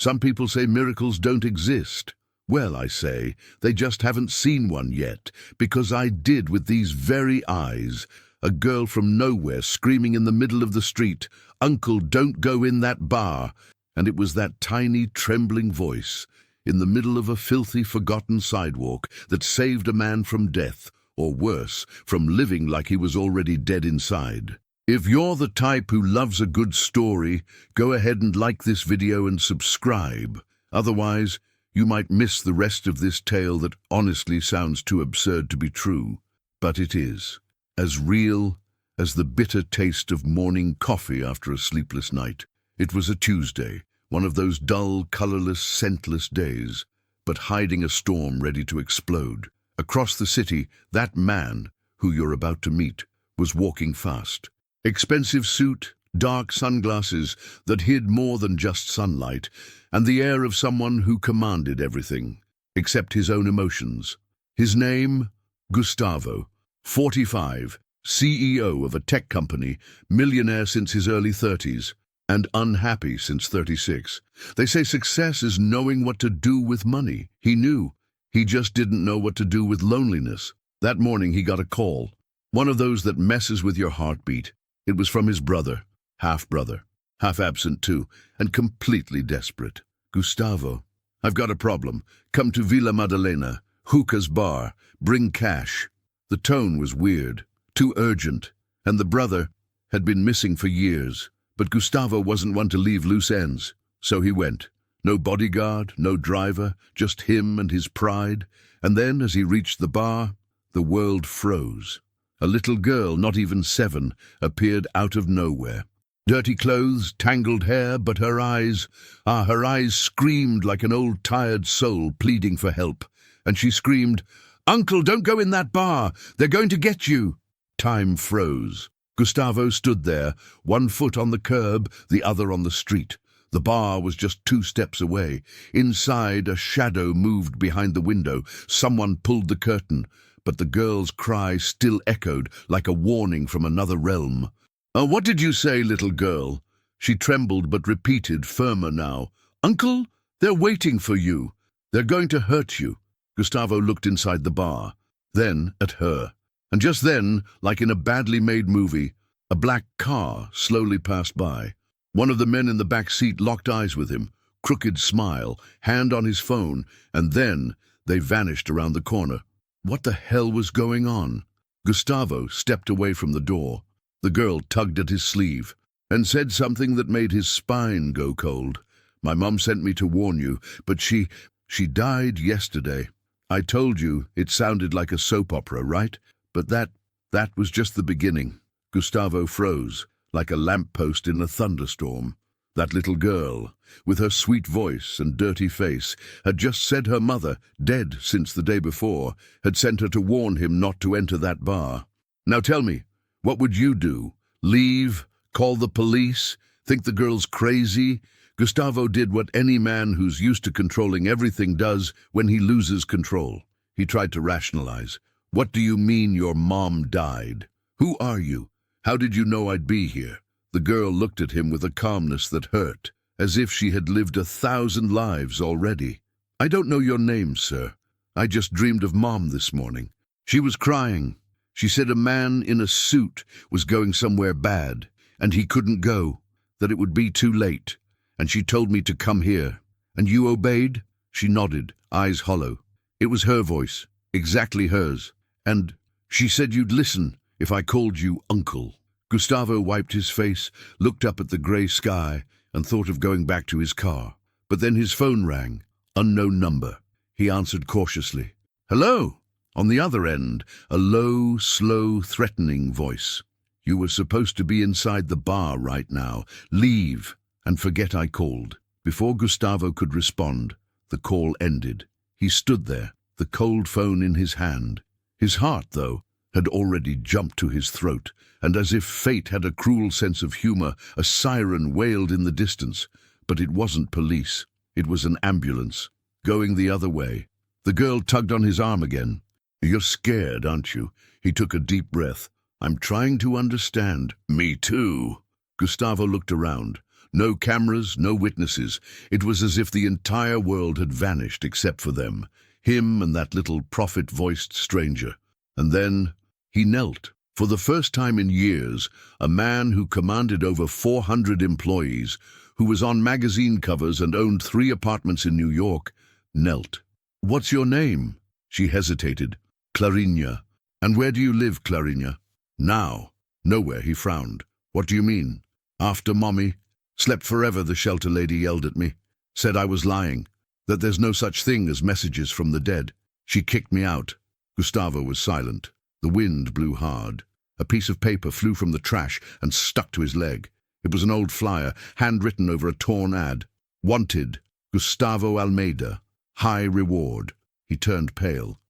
Some people say miracles don't exist. Well, I say, they just haven't seen one yet, because I did with these very eyes. A girl from nowhere screaming in the middle of the street, "Uncle, don't go in that bar." And it was that tiny, trembling voice, in the middle of a filthy, forgotten sidewalk, that saved a man from death, or worse, from living like he was already dead inside. If you're the type who loves a good story, go ahead and like this video and subscribe. Otherwise, you might miss the rest of this tale that honestly sounds too absurd to be true. But it is. As real as the bitter taste of morning coffee after a sleepless night. It was a Tuesday, one of those dull, colorless, scentless days, but hiding a storm ready to explode. Across the city, that man, who you're about to meet, was walking fast. Expensive suit, dark sunglasses that hid more than just sunlight, and the air of someone who commanded everything, except his own emotions. His name? Gustavo, 45, CEO of a tech company, millionaire since his early 30s, and unhappy since 36. They say success is knowing what to do with money. He knew. He just didn't know what to do with loneliness. That morning he got a call, one of those that messes with your heartbeat. It was from his brother, half-brother, half-absent too, and completely desperate. "Gustavo, I've got a problem. Come to Villa Maddalena, Hookah's bar. Bring cash." The tone was weird, too urgent, and the brother had been missing for years. But Gustavo wasn't one to leave loose ends, so he went. No bodyguard, no driver, just him and his pride. And then, as he reached the bar, the world froze. A little girl, not even 7, appeared out of nowhere. Dirty clothes, tangled hair, but her eyes screamed like an old tired soul pleading for help. And she screamed, "Uncle, don't go in that bar! They're going to get you!" Time froze. Gustavo stood there, one foot on the curb, the other on the street. The bar was just 2 steps away. Inside, a shadow moved behind the window. Someone pulled the curtain, but the girl's cry still echoed like a warning from another realm. What did you say, little girl?" She trembled but repeated, firmer now. "Uncle, they're waiting for you. They're going to hurt you." Gustavo looked inside the bar, then at her. And just then, like in a badly made movie, a black car slowly passed by. One of the men in the back seat locked eyes with him, crooked smile, hand on his phone, and then they vanished around the corner. What the hell was going on? Gustavo stepped away from the door. The girl tugged at his sleeve and said something that made his spine go cold. "My mom sent me to warn you, but she died yesterday. I told you it sounded like a soap opera, right? But that was just the beginning." Gustavo froze, like a lamppost in a thunderstorm. That little girl, with her sweet voice and dirty face, had just said her mother, dead since the day before, had sent her to warn him not to enter that bar. Now tell me, what would you do? Leave? Call the police? Think the girl's crazy? Gustavo did what any man who's used to controlling everything does when he loses control. He tried to rationalize. "What do you mean your mom died? Who are you? How did you know I'd be here?" The girl looked at him with a calmness that hurt, as if she had lived 1,000 lives already. "I don't know your name, sir. I just dreamed of Mom this morning. She was crying. She said a man in a suit was going somewhere bad, and he couldn't go, that it would be too late, and she told me to come here. And you obeyed?" She nodded, eyes hollow. It was her voice, exactly hers. "And she said you'd listen if I called you Uncle." Gustavo wiped his face, looked up at the grey sky, and thought of going back to his car. But then his phone rang. Unknown number. He answered cautiously. "Hello?" On the other end, a low, slow, threatening voice. "You were supposed to be inside the bar right now. Leave, and forget I called." Before Gustavo could respond, the call ended. He stood there, the cold phone in his hand. His heart, though, had already jumped to his throat, and as if fate had a cruel sense of humor, a siren wailed in the distance. But it wasn't police. It was an ambulance, going the other way. The girl tugged on his arm again. "You're scared, aren't you?" He took a deep breath. "I'm trying to understand." "Me too." Gustavo looked around. No cameras, no witnesses. It was as if the entire world had vanished except for them, him and that little prophet-voiced stranger. And then he knelt. For the first time in years, a man who commanded over 400 employees, who was on magazine covers and owned 3 apartments in New York, knelt. "What's your name?" She hesitated. "Clarinha." "And where do you live, Clarinha?" "Now." "Nowhere," he frowned. "What do you mean?" "After Mommy. Slept forever," the shelter lady yelled at me. "Said I was lying. That there's no such thing as messages from the dead. She kicked me out." Gustavo was silent. The wind blew hard. A piece of paper flew from the trash and stuck to his leg. It was an old flyer, handwritten over a torn ad. "Wanted, Gustavo Almeida. High reward." He turned pale.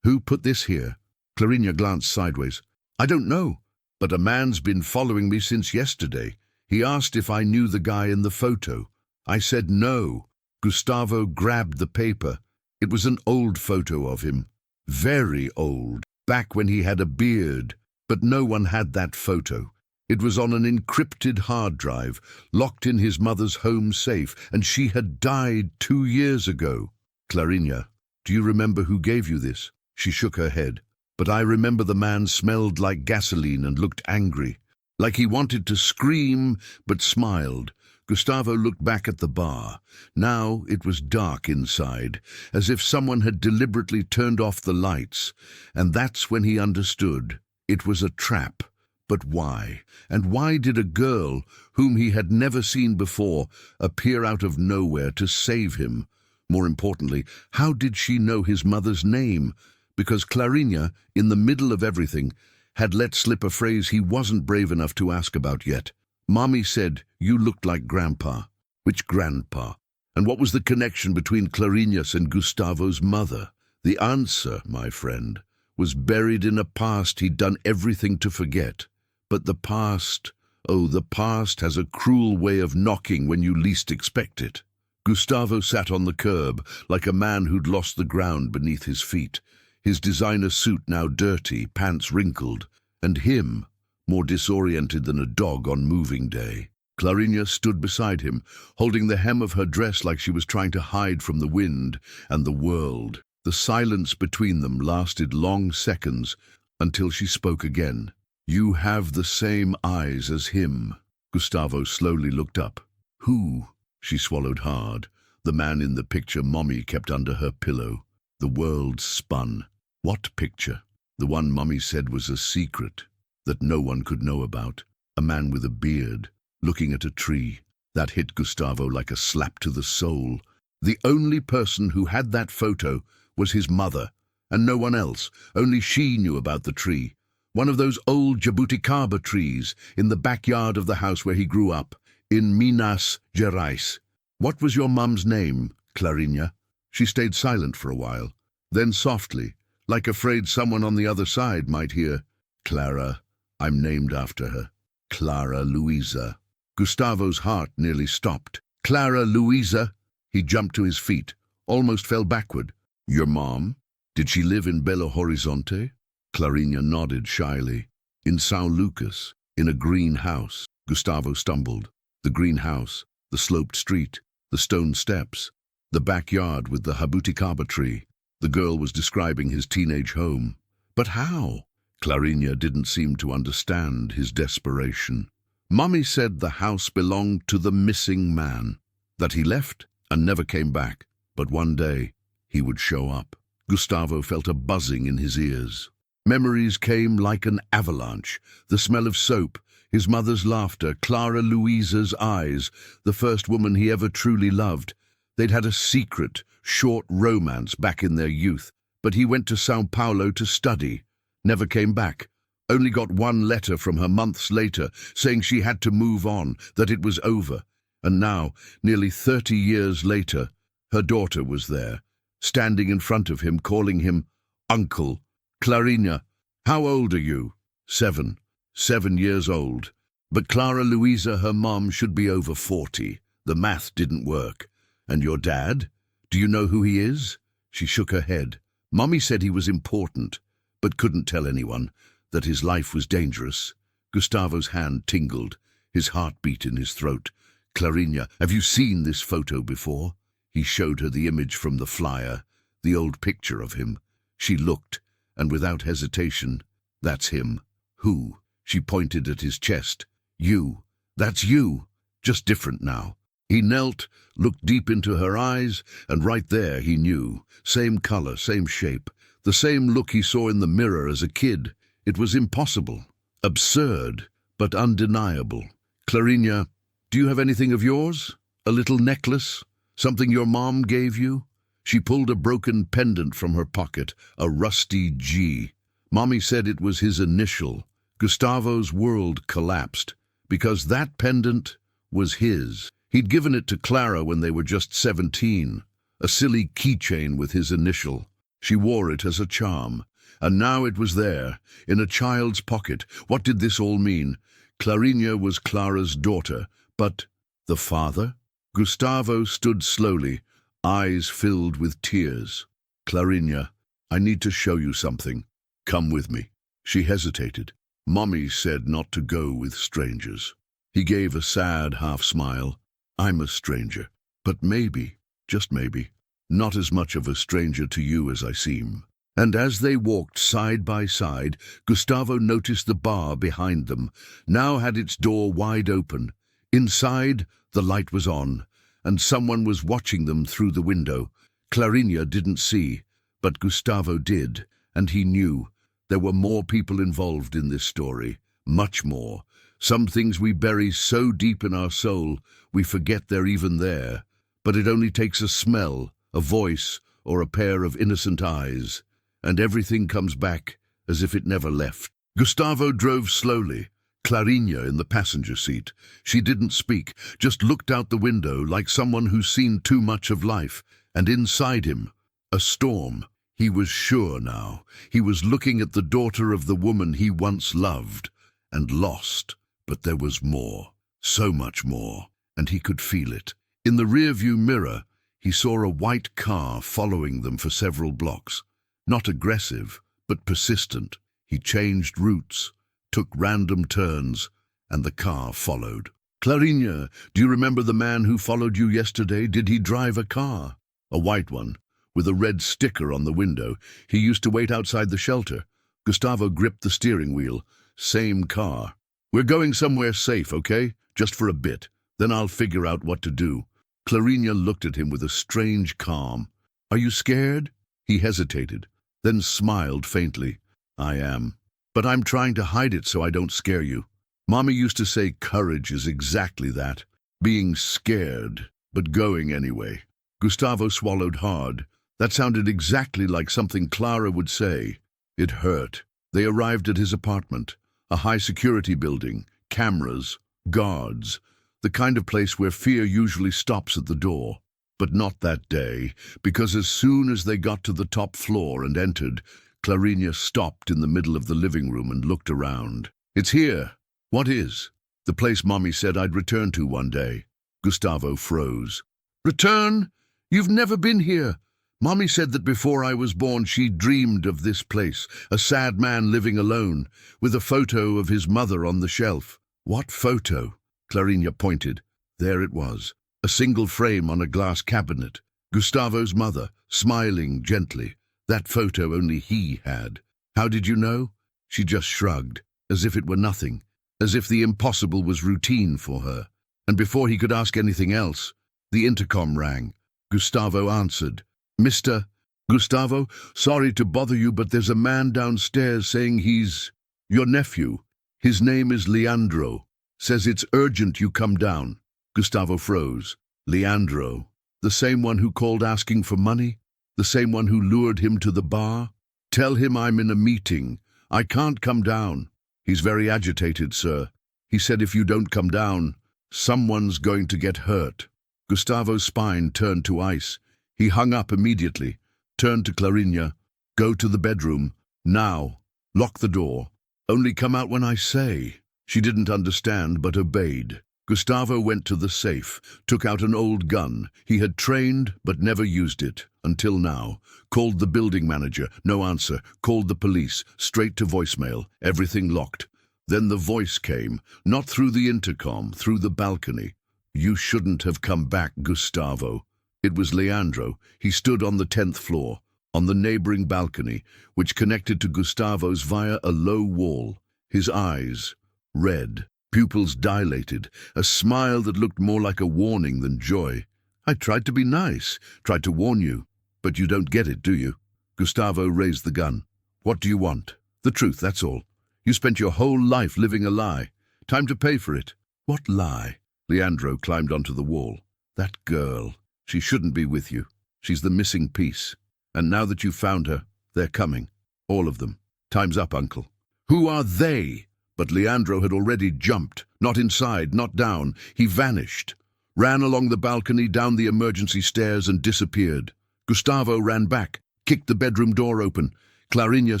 Who put this here?" Clarinha glanced sideways. "I don't know, but a man's been following me since yesterday. He asked if I knew the guy in the photo. I said no." Gustavo grabbed the paper. It was an old photo of him. Very old, back when he had a beard. But no one had that photo. It was on an encrypted hard drive, locked in his mother's home safe, and she had died 2 years ago. "Clarinha, do you remember who gave you this?" She shook her head. "But I remember the man smelled like gasoline and looked angry, like he wanted to scream, but smiled." Gustavo looked back at the bar. Now it was dark inside, as if someone had deliberately turned off the lights, and that's when he understood. It was a trap. But why? And why did a girl, whom he had never seen before, appear out of nowhere to save him? More importantly, how did she know his mother's name? Because Clarinha, in the middle of everything, had let slip a phrase he wasn't brave enough to ask about yet. "Mommy said you looked like Grandpa." Which grandpa? And what was the connection between Clarinha and Gustavo's mother? The answer, my friend, was buried in a past he'd done everything to forget. But the past, oh, the past has a cruel way of knocking when you least expect it. Gustavo sat on the curb, like a man who'd lost the ground beneath his feet, his designer suit now dirty, pants wrinkled, and him more disoriented than a dog on moving day. Clarinha stood beside him, holding the hem of her dress like she was trying to hide from the wind and the world. The silence between them lasted long seconds until she spoke again. "You have the same eyes as him." Gustavo slowly looked up. "Who?" She swallowed hard. The man in the picture Mommy kept under her pillow. The world spun. What picture? The one Mommy said was a secret, that no one could know about. A man with a beard, looking at a tree. That hit Gustavo like a slap to the soul. The only person who had that photo was his mother, and no one else. Only she knew about the tree. One of those old jabuticaba trees in the backyard of the house where he grew up, in Minas Gerais. "What was your mum's name, Clarinha?" She stayed silent for a while. Then softly, like afraid someone on the other side might hear, "Clara. I'm named after her. Clara Luisa." Gustavo's heart nearly stopped. "Clara Luisa?" He jumped to his feet, almost fell backward. "Your mom? Did she live in Belo Horizonte?" Clarinha nodded shyly. "In São Lucas, in a green house." Gustavo stumbled. The green house, the sloped street, the stone steps, the backyard with the jabuticaba tree. The girl was describing his teenage home. But how? Clarinha didn't seem to understand his desperation. "Mommy said the house belonged to the missing man, that he left and never came back, but one day he would show up." Gustavo felt a buzzing in his ears. Memories came like an avalanche. The smell of soap, his mother's laughter, Clara Luisa's eyes, the first woman he ever truly loved. They'd had a secret, short romance back in their youth, but he went to São Paulo to study. Never came back. Only got one letter from her months later saying she had to move on, that it was over. And now, nearly 30 years later, her daughter was there, standing in front of him, calling him Uncle. "Clarinha, how old are you?" 7. 7 years old. But Clara Luisa, her mom, should be over 40. The math didn't work. "And your dad? Do you know who he is?" She shook her head. "Mommy said he was important, but couldn't tell anyone, that his life was dangerous." Gustavo's hand tingled. his heart beat in his throat. "Clarinha, have you seen this photo before?" He showed her the image from the flyer, the old picture of him. She looked, and without hesitation, "That's him." "Who?" She pointed at his chest. "You. That's you. Just different now." He knelt, looked deep into her eyes, and right there he knew. Same color, same shape, the same look he saw in the mirror as a kid. It was impossible, absurd, but undeniable. "Clarinha, do you have anything of yours? A little necklace? Something your mom gave you?" She pulled a broken pendant from her pocket, a rusty G. Mommy said it was his initial. Gustavo's world collapsed, because that pendant was his. He'd given it to Clara when they were just 17, a silly keychain with his initial. She wore it as a charm, and now it was there, in a child's pocket. What did this all mean? Clarinha was Clara's daughter, but the father? Gustavo stood slowly, eyes filled with tears. "Clarinha, I need to show you something. Come with me." She hesitated. "Mommy said not to go with strangers." He gave a sad half-smile. "I'm a stranger, but maybe, just maybe, not as much of a stranger to you as I seem." And as they walked side by side, Gustavo noticed the bar behind them now had its door wide open. Inside, the light was on, and someone was watching them through the window. Clarinha didn't see, but Gustavo did, and he knew. There were more people involved in this story, much more. Some things we bury so deep in our soul, we forget they're even there. But it only takes a smell, a voice, or a pair of innocent eyes, and everything comes back as if it never left. Gustavo drove slowly, Clarinha in the passenger seat. She didn't speak, just looked out the window like someone who's seen too much of life. And inside him, a storm. He was sure now. He was looking at the daughter of the woman he once loved and lost. But there was more, so much more, and he could feel it. In the rearview mirror, he saw a white car following them for several blocks. Not aggressive, but persistent. He changed routes, took random turns, and the car followed. "Clarinha, do you remember the man who followed you yesterday? Did he drive a car?" "A white one, with a red sticker on the window. He used to wait outside the shelter." Gustavo gripped the steering wheel. "Same car." "We're going somewhere safe, okay? Just for a bit. Then I'll figure out what to do." Clarinha looked at him with a strange calm. "Are you scared?" He hesitated, then smiled faintly. "I am. But I'm trying to hide it so I don't scare you. Mommy used to say courage is exactly that. Being scared, but going anyway." Gustavo swallowed hard. That sounded exactly like something Clara would say. It hurt. They arrived at his apartment. A high-security building, cameras, guards, the kind of place where fear usually stops at the door. But not that day, because as soon as they got to the top floor and entered, Clarinha stopped in the middle of the living room and looked around. "It's here." "What is?" "The place Mommy said I'd return to one day." Gustavo froze. "Return? You've never been here. Mommy said that before I was born she dreamed of this place, a sad man living alone, with a photo of his mother on the shelf." "What photo?" Clarinha pointed. There it was, a single frame on a glass cabinet. Gustavo's mother, smiling gently. That photo only he had. "How did you know?" She just shrugged, as if it were nothing, as if the impossible was routine for her. And before he could ask anything else, the intercom rang. Gustavo answered. "Mr. Gustavo, sorry to bother you, but there's a man downstairs saying he's your nephew. His name is Leandro. Says it's urgent you come down." Gustavo froze. Leandro, the same one who called asking for money? The same one who lured him to the bar? "Tell him I'm in a meeting. I can't come down." "He's very agitated, sir. He said if you don't come down, someone's going to get hurt." Gustavo's spine turned to ice. He hung up immediately, turned to Clarinha. "Go to the bedroom. Now. Lock the door. Only come out when I say." She didn't understand, but obeyed. Gustavo went to the safe, took out an old gun. He had trained, but never used it, until now. Called the building manager. No answer. Called the police. Straight to voicemail. Everything locked. Then the voice came, not through the intercom, through the balcony. "You shouldn't have come back, Gustavo." It was Leandro. He stood on the 10th floor, on the neighboring balcony, which connected to Gustavo's via a low wall. His eyes, red, pupils dilated, a smile that looked more like a warning than joy. "I tried to be nice, tried to warn you, but you don't get it, do you?" Gustavo raised the gun. "What do you want?" "The truth, that's all. You spent your whole life living a lie. Time to pay for it." "What lie?" Leandro climbed onto the wall. "That girl. She shouldn't be with you. She's the missing piece. And now that you've found her, they're coming. All of them. Time's up, Uncle." "Who are they?" But Leandro had already jumped. Not inside, not down. He vanished. Ran along the balcony, down the emergency stairs, and disappeared. Gustavo ran back, kicked the bedroom door open. Clarinha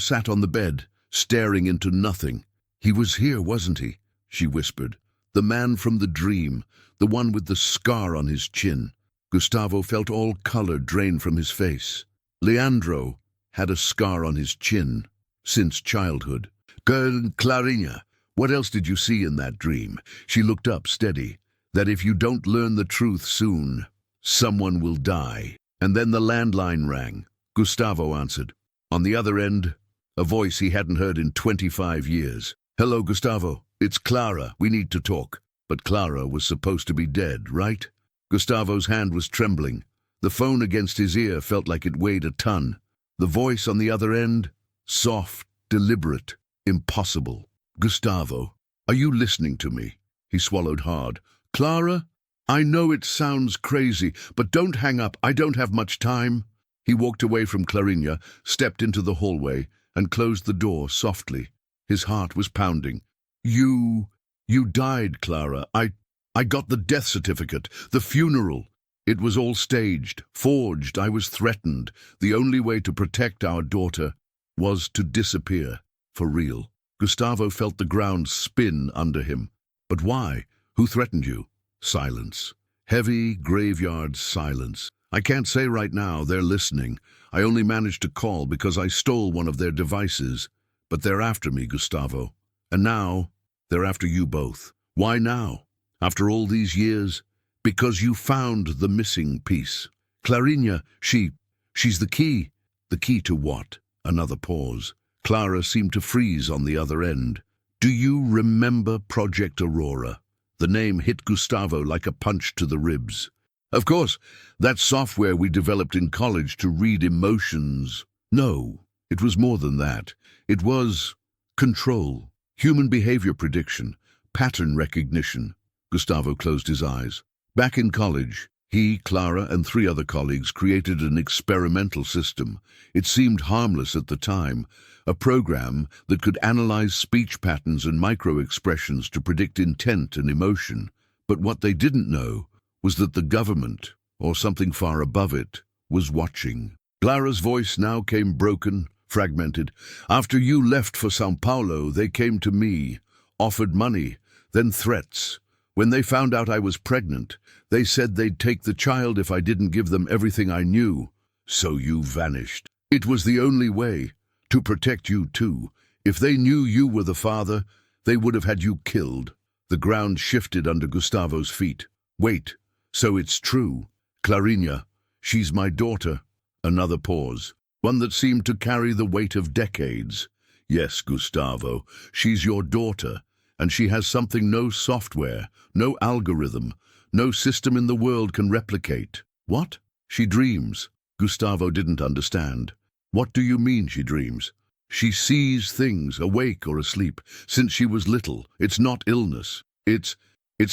sat on the bed, staring into nothing. "He was here, wasn't he?" she whispered. "The man from the dream, the one with the scar on his chin." Gustavo felt all color drain from his face. Leandro had a scar on his chin since childhood. "Girl, Clarinha, what else did you see in that dream?" She looked up, steady. "That if you don't learn the truth soon, someone will die." And then the landline rang. Gustavo answered. On the other end, a voice he hadn't heard in 25 years. "Hello, Gustavo. It's Clara. We need to talk." But Clara was supposed to be dead, right? Gustavo's hand was trembling. The phone against his ear felt like it weighed a ton. The voice on the other end, soft, deliberate, impossible. "Gustavo, are you listening to me?" He swallowed hard. "Clara, I know it sounds crazy, but don't hang up. I don't have much time." He walked away from Clarinha, stepped into the hallway, and closed the door softly. His heart was pounding. You died, Clara. I got the death certificate, the funeral. It was all staged, forged. I was threatened. The only way to protect our daughter was to disappear, for real." Gustavo felt the ground spin under him. "But why? Who threatened you?" Silence. Heavy graveyard silence. "I can't say right now. They're listening. I only managed to call because I stole one of their devices. But they're after me, Gustavo. And now, they're after you both. Why now? After all these years? Because you found the missing piece. Clarinha, she's the key." "The key to what?" Another pause. Clara seemed to freeze on the other end. "Do you remember Project Aurora?" The name hit Gustavo like a punch to the ribs. "Of course, that software we developed in college to read emotions." "No, it was more than that. It was control, human behavior prediction, pattern recognition." Gustavo closed his eyes. Back in college, he, Clara, and 3 other colleagues created an experimental system. It seemed harmless at the time, a program that could analyze speech patterns and micro-expressions to predict intent and emotion. But what they didn't know was that the government, or something far above it, was watching. Clara's voice now came broken, fragmented. "After you left for São Paulo, they came to me, offered money, then threats. When they found out I was pregnant, they said they'd take the child if I didn't give them everything I knew. So you vanished. It was the only way, to protect you too. If they knew you were the father, they would have had you killed." The ground shifted under Gustavo's feet. "Wait, so it's true. Clarinha, she's my daughter." Another pause, one that seemed to carry the weight of decades. "Yes, Gustavo, she's your daughter, and she has something no software, no algorithm, no system in the world can replicate." "What?" "She dreams." Gustavo didn't understand. "What do you mean she dreams?" "She sees things, awake or asleep, since she was little. It's not illness. It's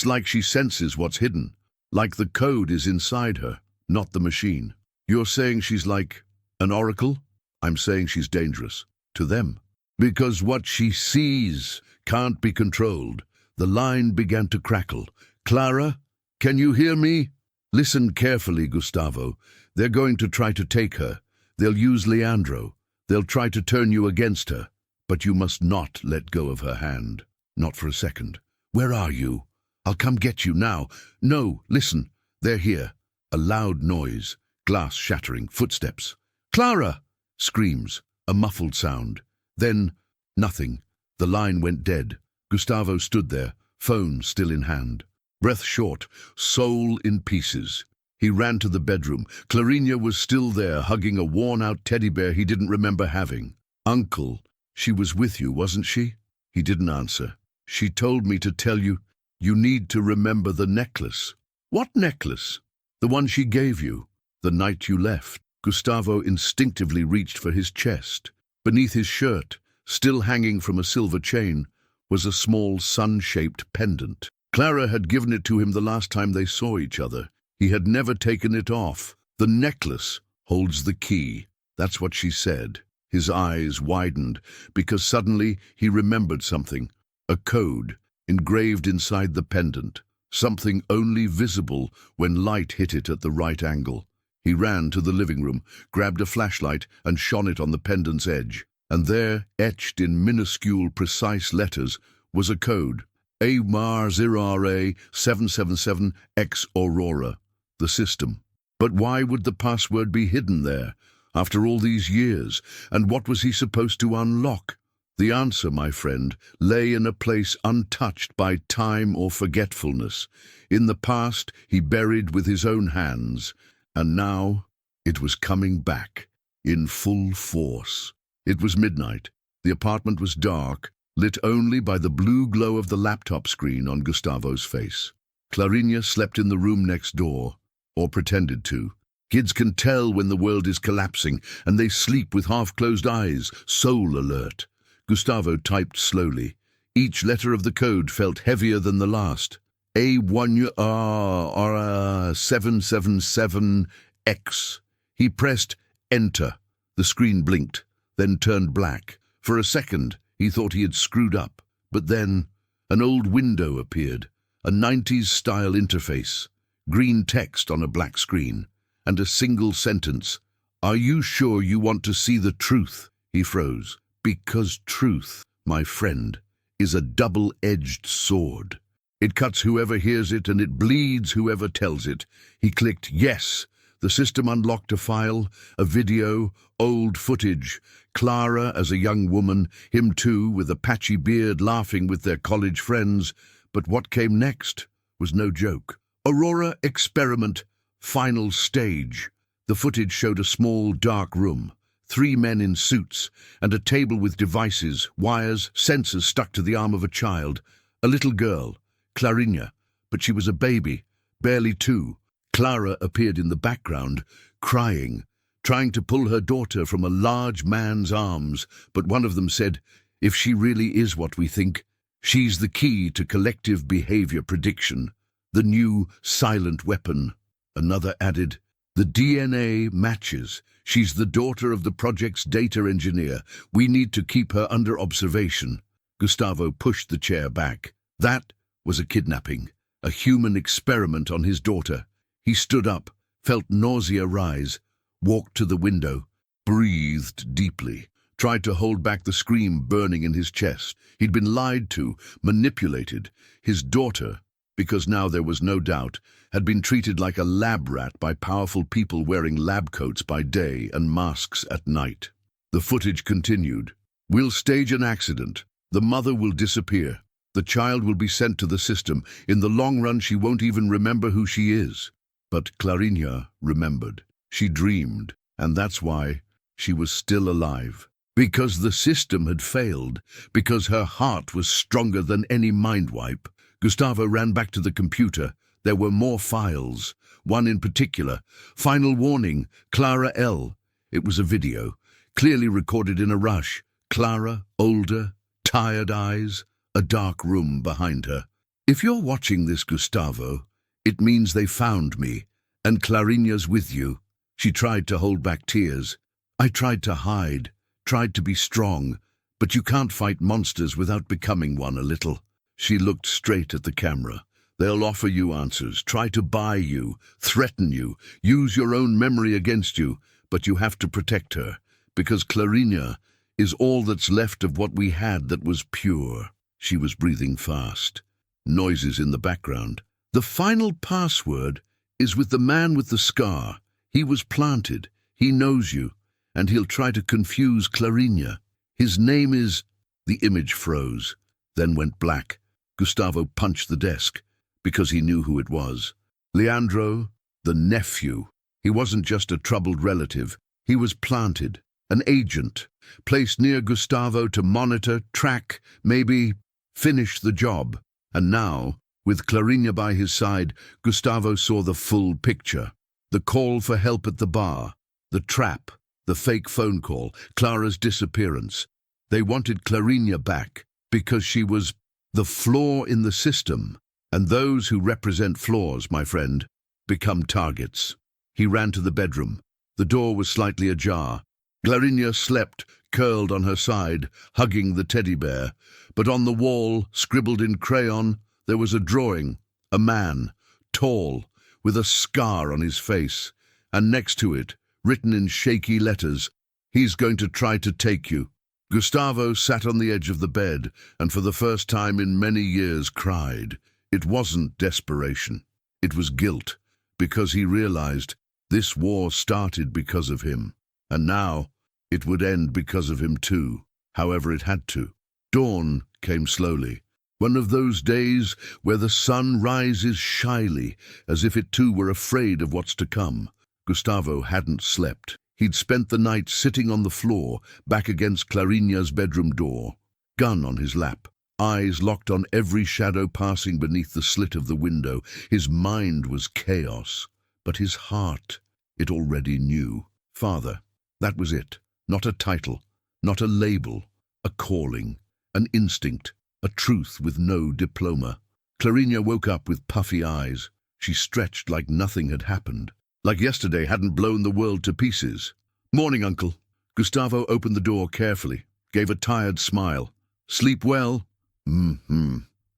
like she senses what's hidden, like the code is inside her, not the machine." "You're saying she's like an oracle?" "I'm saying she's dangerous. To them. Because what she sees can't be controlled." The line began to crackle. "Clara, can you hear me? Listen carefully, Gustavo. They're going to try to take her. They'll use Leandro. They'll try to turn you against her. But you must not let go of her hand. Not for a second. Where are you? I'll come get you now." "No, listen. They're here." A loud noise. Glass shattering. Footsteps. "Clara!" Screams. A muffled sound. Then, nothing. The line went dead. Gustavo stood there, phone still in hand. Breath short, soul in pieces. He ran to the bedroom. Clarinha was still there, hugging a worn-out teddy bear he didn't remember having. "Uncle, she was with you, wasn't she?" He didn't answer. "She told me to tell you, you need to remember the necklace." "What necklace?" "The one she gave you, the night you left." Gustavo instinctively reached for his chest. Beneath his shirt, still hanging from a silver chain, was a small sun-shaped pendant. Clara had given it to him the last time they saw each other. He had never taken it off. "The necklace holds the key." That's what she said. His eyes widened, because suddenly he remembered something. A code, engraved inside the pendant. Something only visible when light hit it at the right angle. He ran to the living room, grabbed a flashlight, and shone it on the pendant's edge. And there, etched in minuscule, precise letters, was a code. A-MAR-0-RA 777X Aurora. The system. But why would the password be hidden there, after all these years, and what was he supposed to unlock? The answer, my friend, lay in a place untouched by time or forgetfulness. In the past, he buried with his own hands, and now it was coming back, in full force. It was midnight. The apartment was dark, lit only by the blue glow of the laptop screen on Gustavo's face. Clarinha slept in the room next door, or pretended to. Kids can tell when the world is collapsing, and they sleep with half-closed eyes, soul alert. Gustavo typed slowly. Each letter of the code felt heavier than the last. A1R777X. He pressed Enter. The screen blinked, then turned black. For a second, he thought he had screwed up. But then, an old window appeared, a 90s-style interface, green text on a black screen, and a single sentence. "Are you sure you want to see the truth?" He froze. "Because truth, my friend, is a double-edged sword. It cuts whoever hears it and it bleeds whoever tells it." He clicked yes. The system unlocked a file, a video, old footage. Clara as a young woman, him too, with a patchy beard, laughing with their college friends. But what came next was no joke. Aurora experiment, final stage. The footage showed a small, dark room, 3 men in suits, and a table with devices, wires, sensors stuck to the arm of a child. A little girl, Clarinha, but she was a baby, barely 2. Clara appeared in the background, crying, trying to pull her daughter from a large man's arms, but one of them said, "If she really is what we think, she's the key to collective behavior prediction, the new silent weapon." Another added, "The DNA matches. She's the daughter of the project's data engineer. We need to keep her under observation." Gustavo pushed the chair back. That was a kidnapping, a human experiment on his daughter. He stood up, felt nausea rise, walked to the window, breathed deeply, tried to hold back the scream burning in his chest. He'd been lied to, manipulated. His daughter, because now there was no doubt, had been treated like a lab rat by powerful people wearing lab coats by day and masks at night. The footage continued. "We'll stage an accident. The mother will disappear. The child will be sent to the system. In the long run, she won't even remember who she is." But Clarinha remembered. She dreamed, and that's why she was still alive. Because the system had failed, because her heart was stronger than any mind wipe. Gustavo ran back to the computer. There were more files. One in particular. Final warning, Clara L. It was a video, clearly recorded in a rush. Clara, older, tired eyes, a dark room behind her. "If you're watching this, Gustavo, it means they found me, and Clarinha's with you." She tried to hold back tears. "I tried to hide, tried to be strong, but you can't fight monsters without becoming one a little." She looked straight at the camera. "They'll offer you answers, try to buy you, threaten you, use your own memory against you, but you have to protect her, because Clarinha is all that's left of what we had that was pure." She was breathing fast. Noises in the background. "The final password is with the man with the scar. He was planted. He knows you, and he'll try to confuse Clarinha. His name is—" The image froze. then went black. Gustavo punched the desk, because he knew who it was. Leandro, the nephew. He wasn't just a troubled relative. He was planted, an agent, placed near Gustavo to monitor, track, maybe finish the job. And now, with Clarinha by his side, Gustavo saw the full picture. The call for help at the bar, the trap, the fake phone call, Clara's disappearance. They wanted Clarinha back because she was the flaw in the system, and those who represent flaws, my friend, become targets. He ran to the bedroom. The door was slightly ajar. Clarinha slept, curled on her side, hugging the teddy bear. But on the wall, scribbled in crayon, there was a drawing, a man, tall, with a scar on his face, and next to it, written in shaky letters, "He's going to try to take you." Gustavo sat on the edge of the bed and for the first time in many years cried. It wasn't desperation. It was guilt, because he realized this war started because of him, and now it would end because of him too, however it had to. Dawn came slowly, one of those days where the sun rises shyly, as if it too were afraid of what's to come. Gustavo hadn't slept. He'd spent the night sitting on the floor, back against Clarinha's bedroom door, gun on his lap, eyes locked on every shadow passing beneath the slit of the window. His mind was chaos, but his heart, it already knew. Father, that was it. Not a title, not a label, a calling, an instinct, a truth with no diploma. Clarinha woke up with puffy eyes. She stretched like nothing had happened, like yesterday hadn't blown the world to pieces. "Morning, Uncle." Gustavo opened the door carefully, gave a tired smile. "Sleep well?"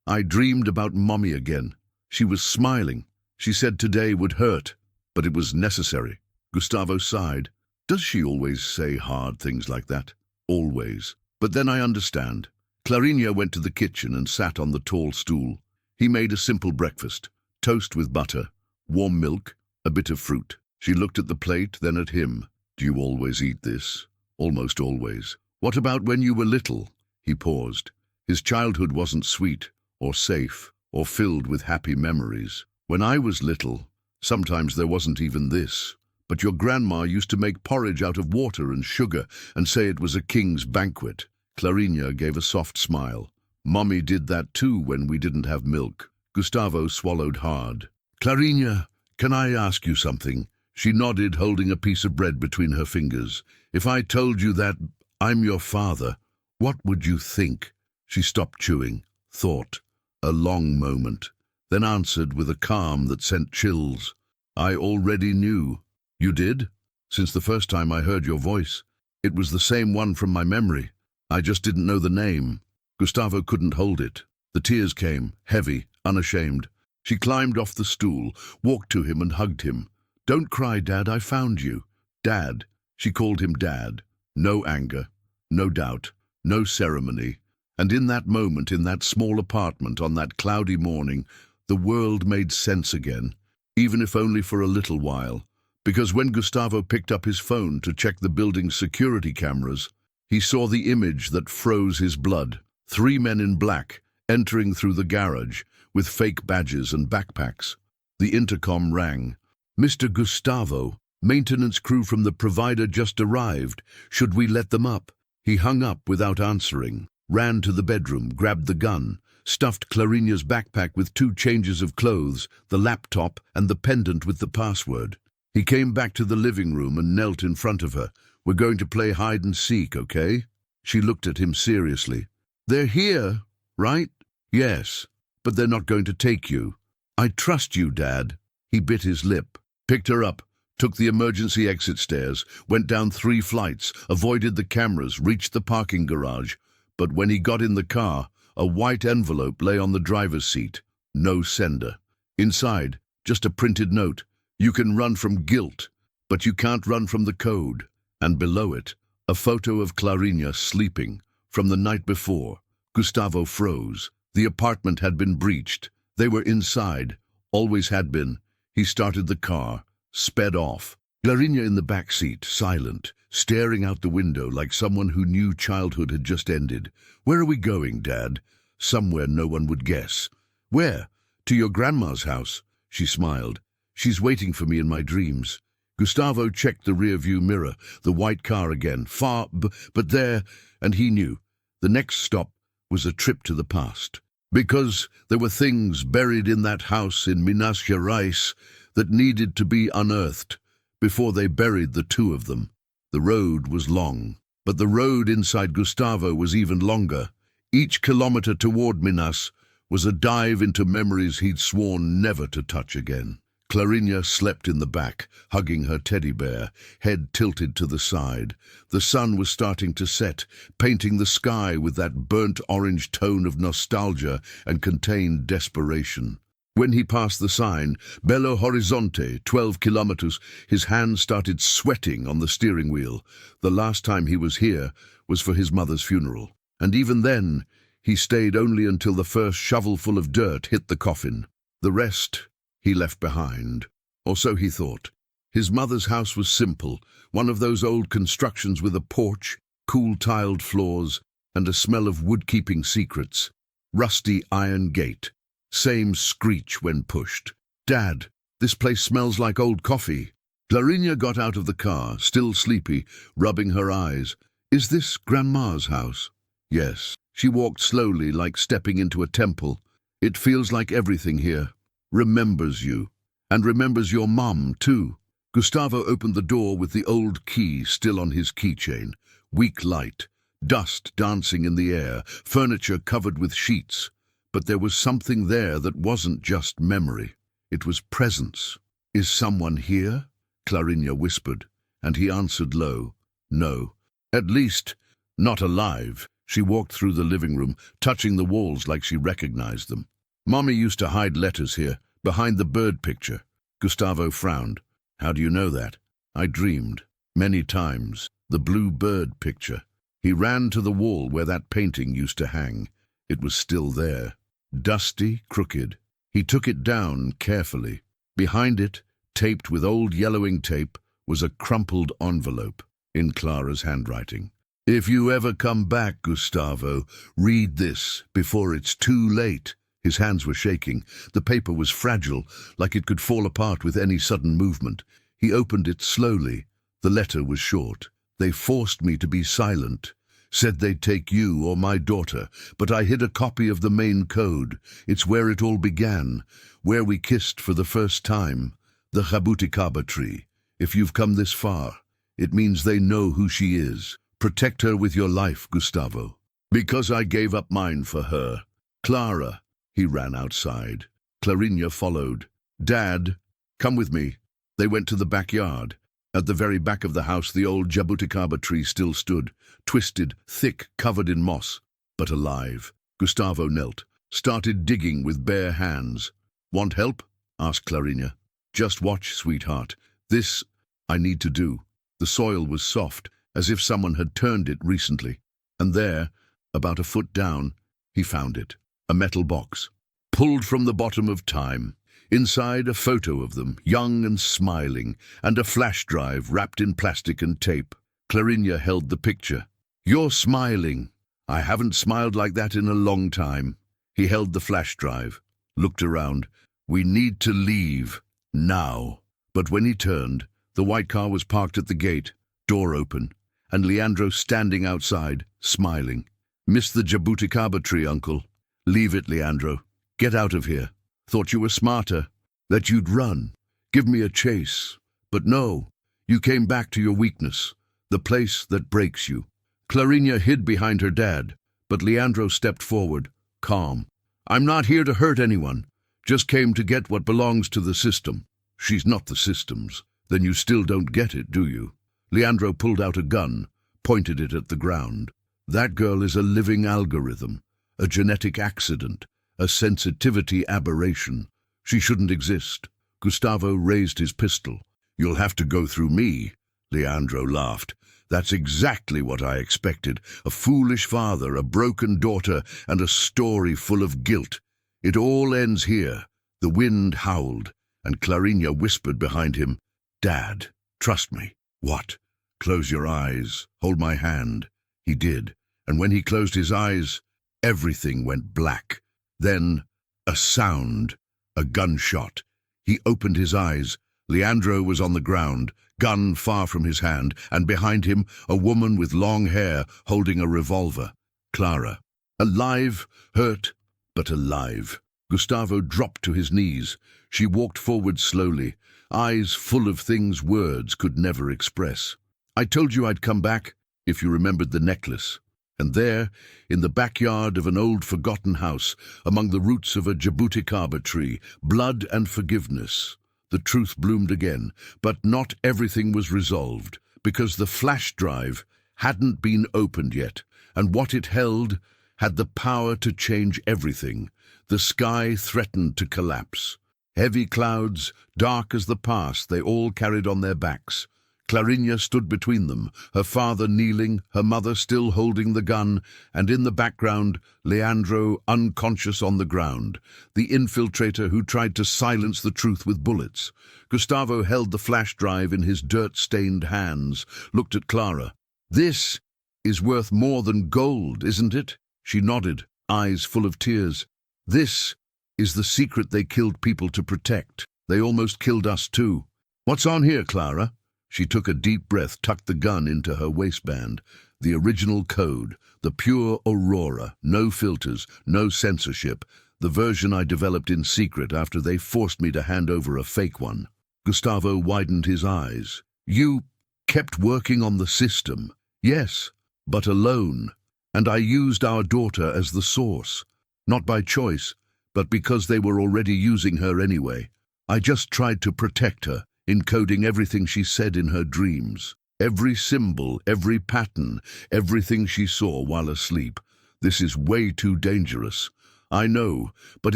I dreamed about Mommy again. She was smiling. She said today would hurt, but it was necessary. Gustavo sighed. Does she always say hard things like that? Always. But then I understand. Clarinha went to the kitchen and sat on the tall stool. He made a simple breakfast, toast with butter, warm milk, a bit of fruit. She looked at the plate, then at him. "Do you always eat this?" "Almost always." "What about when you were little?" He paused. His childhood wasn't sweet, or safe, or filled with happy memories. "When I was little, sometimes there wasn't even this. But your grandma used to make porridge out of water and sugar and say it was a king's banquet." Clarinha gave a soft smile. "Mommy did that too when we didn't have milk." Gustavo swallowed hard. "Clarinha, can I ask you something?" She nodded, holding a piece of bread between her fingers. "If I told you that I'm your father, what would you think?" She stopped chewing, thought, a long moment, then answered with a calm that sent chills. "I already knew." "You did?" "Since the first time I heard your voice. It was the same one from my memory. I just didn't know the name." Gustavo couldn't hold it. The tears came, heavy, unashamed. She climbed off the stool, walked to him and hugged him. "Don't cry, Dad, I found you." Dad. She called him Dad. No anger, no doubt, no ceremony. And in that moment, in that small apartment on that cloudy morning, the world made sense again, even if only for a little while. Because when Gustavo picked up his phone to check the building's security cameras, he saw the image that froze his blood. 3 men in black, entering through the garage, with fake badges and backpacks. The intercom rang. "Mr. Gustavo, maintenance crew from the provider just arrived. Should we let them up?" He hung up without answering, ran to the bedroom, grabbed the gun, stuffed Clarinha's backpack with 2 changes of clothes, the laptop and the pendant with the password. He came back to the living room and knelt in front of her. "We're going to play hide and seek, okay?" She looked at him seriously. "They're here, right?" "Yes, but they're not going to take you." "I trust you, Dad." He bit his lip, picked her up, took the emergency exit stairs, went down 3 flights, avoided the cameras, reached the parking garage. But when he got in the car, a white envelope lay on the driver's seat. No sender. Inside, just a printed note. "You can run from guilt, but you can't run from the code." And below it, a photo of Clarinha sleeping from the night before. Gustavo froze. The apartment had been breached. They were inside, always had been. He started the car, sped off. Clarinha in the back seat, silent, staring out the window like someone who knew childhood had just ended. "Where are we going, Dad?" somewhere no one would guess. Where? To your grandma's house. She smiled. She's waiting for me in my dreams. Gustavo checked the rear-view mirror, the white car again, far, but there, and he knew. The next stop was a trip to the past. Because there were things buried in that house in Minas Gerais that needed to be unearthed before they buried the two of them. The road was long, but the road inside Gustavo was even longer. Each kilometer toward Minas was a dive into memories he'd sworn never to touch again. Clarinha slept in the back, hugging her teddy bear, head tilted to the side. The sun was starting to set, painting the sky with that burnt orange tone of nostalgia and contained desperation. When he passed the sign, Belo Horizonte, 12 kilometers, his hands started sweating on the steering wheel. The last time he was here was for his mother's funeral. And even then, he stayed only until the first shovelful of dirt hit the coffin. The rest he left behind, or so he thought. His mother's house was simple, one of those old constructions with a porch, cool tiled floors, and a smell of wood-keeping secrets. Rusty iron gate. Same screech when pushed. "Dad, this place smells like old coffee." Clarinha got out of the car, still sleepy, rubbing her eyes. "Is this Grandma's house?" "Yes." She walked slowly, like stepping into a temple. "It feels like everything here remembers you, and remembers your mom, too." Gustavo opened the door with the old key still on his keychain. Weak light, dust dancing in the air, furniture covered with sheets. But there was something there that wasn't just memory. It was presence. "Is someone here?" Clarinha whispered, and he answered low, "No. At least, not alive." She walked through the living room, touching the walls like she recognized them. "Mommy used to hide letters here, behind the bird picture." Gustavo frowned. "How do you know that?" "I dreamed, many times, the blue bird picture." He ran to the wall where that painting used to hang. It was still there, dusty, crooked. He took it down carefully. Behind it, taped with old yellowing tape, was a crumpled envelope in Clara's handwriting. "If you ever come back, Gustavo, read this before it's too late." His hands were shaking. The paper was fragile, like it could fall apart with any sudden movement. He opened it slowly. The letter was short. "They forced me to be silent. Said they'd take you or my daughter, but I hid a copy of the main code. It's where it all began, where we kissed for the first time. The jabuticaba tree. If you've come this far, it means they know who she is. Protect her with your life, Gustavo. Because I gave up mine for her. Clara." He ran outside. Clarinha followed. "Dad, come with me." They went to the backyard. At the very back of the house, the old jabuticaba tree still stood, twisted, thick, covered in moss, but alive. Gustavo knelt, started digging with bare hands. "Want help?" asked Clarinha. "Just watch, sweetheart. This I need to do." The soil was soft, as if someone had turned it recently. And there, about a foot down, he found it. A metal box, pulled from the bottom of time. Inside, a photo of them, young and smiling, and a flash drive wrapped in plastic and tape. Clarinha held the picture. "You're smiling." "I haven't smiled like that in a long time." He held the flash drive, looked around. "We need to leave. Now." But when he turned, the white car was parked at the gate, door open, and Leandro standing outside, smiling. "Miss the jabuticaba tree, Uncle." "Leave it, Leandro. Get out of here. Thought you were smarter, that you'd run, give me a chase. But no, you came back to your weakness, the place that breaks you." Clarinha hid behind her dad, but Leandro stepped forward, calm. "I'm not here to hurt anyone. Just came to get what belongs to the system." "She's not the system's. Then you still don't get it, do you?" Leandro pulled out a gun, pointed it at the ground. "That girl is a living algorithm, a genetic accident, a sensitivity aberration. She shouldn't exist." Gustavo raised his pistol. "You'll have to go through me." Leandro laughed. "That's exactly what I expected. A foolish father, a broken daughter, and a story full of guilt. It all ends here." The wind howled, and Clarinha whispered behind him, "Dad, trust me." "What?" "Close your eyes. Hold my hand." He did, and when he closed his eyes, Everything went black. Then, a sound, a gunshot. He opened his eyes. Leandro was on the ground, gun far from his hand, and behind him, a woman with long hair holding a revolver. Clara. Alive, hurt, but alive. Gustavo dropped to his knees. She walked forward slowly, eyes full of things words could never express. I told you I'd come back, if you remembered the necklace. And there, in the backyard of an old forgotten house, among the roots of a jabuticaba tree, blood and forgiveness, the truth bloomed again. But not everything was resolved, because the flash drive hadn't been opened yet, and what it held had the power to change everything. The sky threatened to collapse. Heavy clouds, dark as the past, they all carried on their backs. Clarinha stood between them, her father kneeling, her mother still holding the gun, and in the background, Leandro unconscious on the ground, the infiltrator who tried to silence the truth with bullets. Gustavo held the flash drive in his dirt-stained hands, looked at Clara. "This is worth more than gold, isn't it?" She nodded, eyes full of tears. "This is the secret they killed people to protect. They almost killed us too. What's on here, Clara?" She took a deep breath, tucked the gun into her waistband. The original code, the pure Aurora, no filters, no censorship, the version I developed in secret after they forced me to hand over a fake one. Gustavo widened his eyes. "You kept working on the system." "Yes, but alone. And I used our daughter as the source. Not by choice, but because they were already using her anyway. I just tried to protect her, encoding everything she said in her dreams. Every symbol, every pattern, everything she saw while asleep. This is way too dangerous. I know, but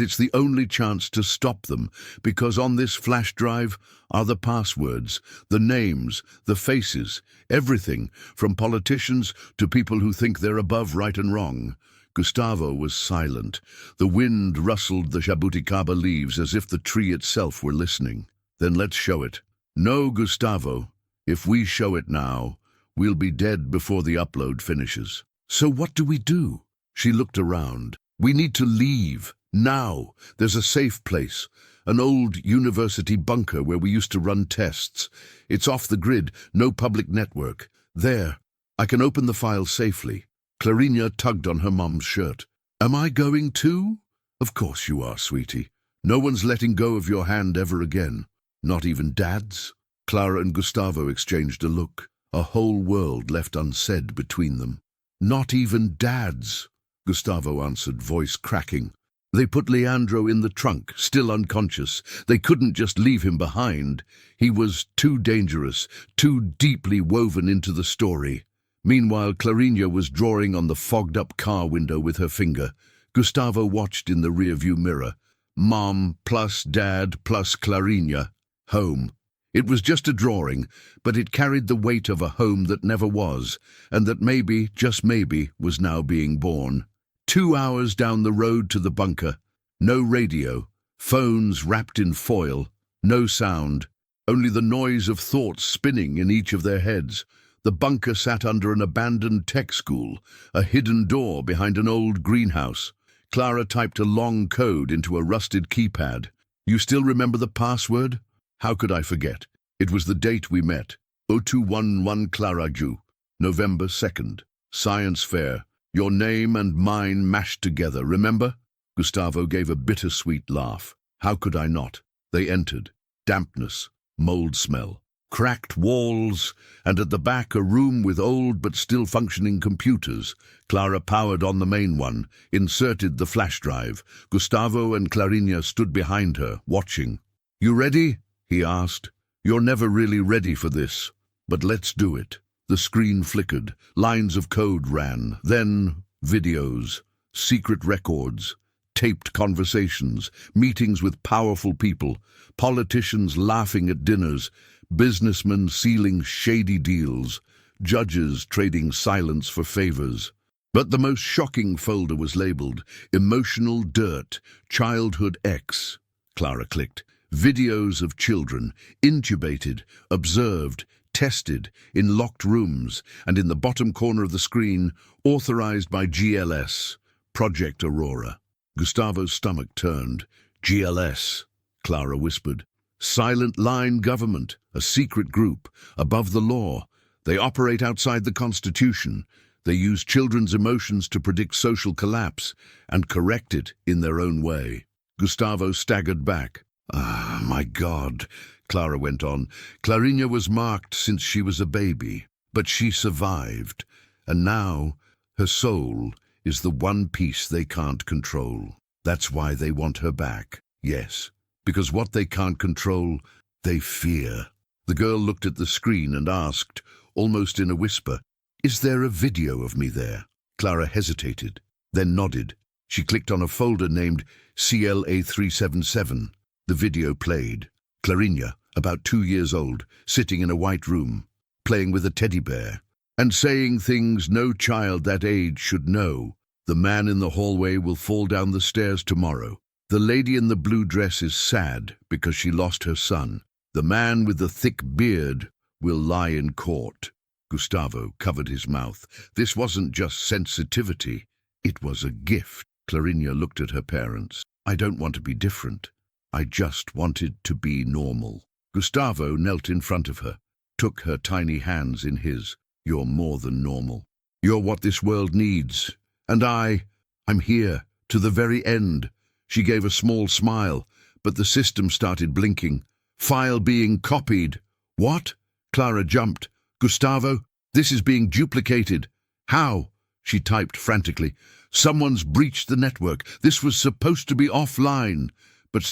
it's the only chance to stop them, because on this flash drive are the passwords, the names, the faces, everything, from politicians to people who think they're above right and wrong." Gustavo was silent. The wind rustled the jabuticaba leaves as if the tree itself were listening. "Then let's show it." "No, Gustavo. If we show it now, we'll be dead before the upload finishes." "So what do we do?" She looked around. "We need to leave. Now. There's a safe place. An old university bunker where we used to run tests. It's off the grid, no public network. There. I can open the file safely." Clarinha tugged on her mom's shirt. "Am I going too?" "Of course you are, sweetie. No one's letting go of your hand ever again. Not even Dad's?" Clara and Gustavo exchanged a look. A whole world left unsaid between them. "Not even Dad's," Gustavo answered, voice cracking. "They put Leandro in the trunk, still unconscious. They couldn't just leave him behind. He was too dangerous, too deeply woven into the story." Meanwhile, Clarinha was drawing on the fogged-up car window with her finger. Gustavo watched in the rearview mirror. Mom plus Dad plus Clarinha. Home. It was just a drawing, but it carried the weight of a home that never was, and that maybe, just maybe, was now being born. 2 hours down the road to the bunker. No radio. Phones wrapped in foil. No sound. Only the noise of thoughts spinning in each of their heads. The bunker sat under an abandoned tech school, a hidden door behind an old greenhouse. Clara typed a long code into a rusted keypad. "You still remember the password?" "How could I forget? It was the date we met. 0211 Claraju, November 2nd. Science fair. Your name and mine mashed together, remember?" Gustavo gave a bittersweet laugh. "How could I not?" They entered. Dampness, mold smell, cracked walls, and at the back a room with old but still functioning computers. Clara powered on the main one, inserted the flash drive. Gustavo and Clarinha stood behind her, watching. "You ready?" he asked. "You're never really ready for this, but let's do it." The screen flickered, lines of code ran, then videos, secret records, taped conversations, meetings with powerful people, politicians laughing at dinners, businessmen sealing shady deals, judges trading silence for favors. But the most shocking folder was labeled Emotional Dirt, Childhood X. Clara clicked. Videos of children, intubated, observed, tested, in locked rooms, and in the bottom corner of the screen, authorized by GLS. Project Aurora. Gustavo's stomach turned. GLS, Clara whispered. Silent Line Government, a secret group, above the law. They operate outside the Constitution. They use children's emotions to predict social collapse and correct it in their own way. Gustavo staggered back. Ah, my God, Clara went on. Clarinha was marked since she was a baby, but she survived. And now, her soul is the one piece they can't control. That's why they want her back. Yes, because what they can't control, they fear. The girl looked at the screen and asked, almost in a whisper, "Is there a video of me there?" Clara hesitated, then nodded. She clicked on a folder named CLA377. The video played. Clarinha, about 2 years old, sitting in a white room, playing with a teddy bear, and saying things no child that age should know. The man in the hallway will fall down the stairs tomorrow. The lady in the blue dress is sad because she lost her son. The man with the thick beard will lie in court. Gustavo covered his mouth. This wasn't just sensitivity. It was a gift. Clarinha looked at her parents. I don't want to be different. I just wanted to be normal. Gustavo knelt in front of her, took her tiny hands in his. You're more than normal. You're what this world needs. And I'm here, to the very end. She gave a small smile, but the system started blinking. File being copied. What? Clara jumped. Gustavo, this is being duplicated. How? She typed frantically. Someone's breached the network. This was supposed to be offline, but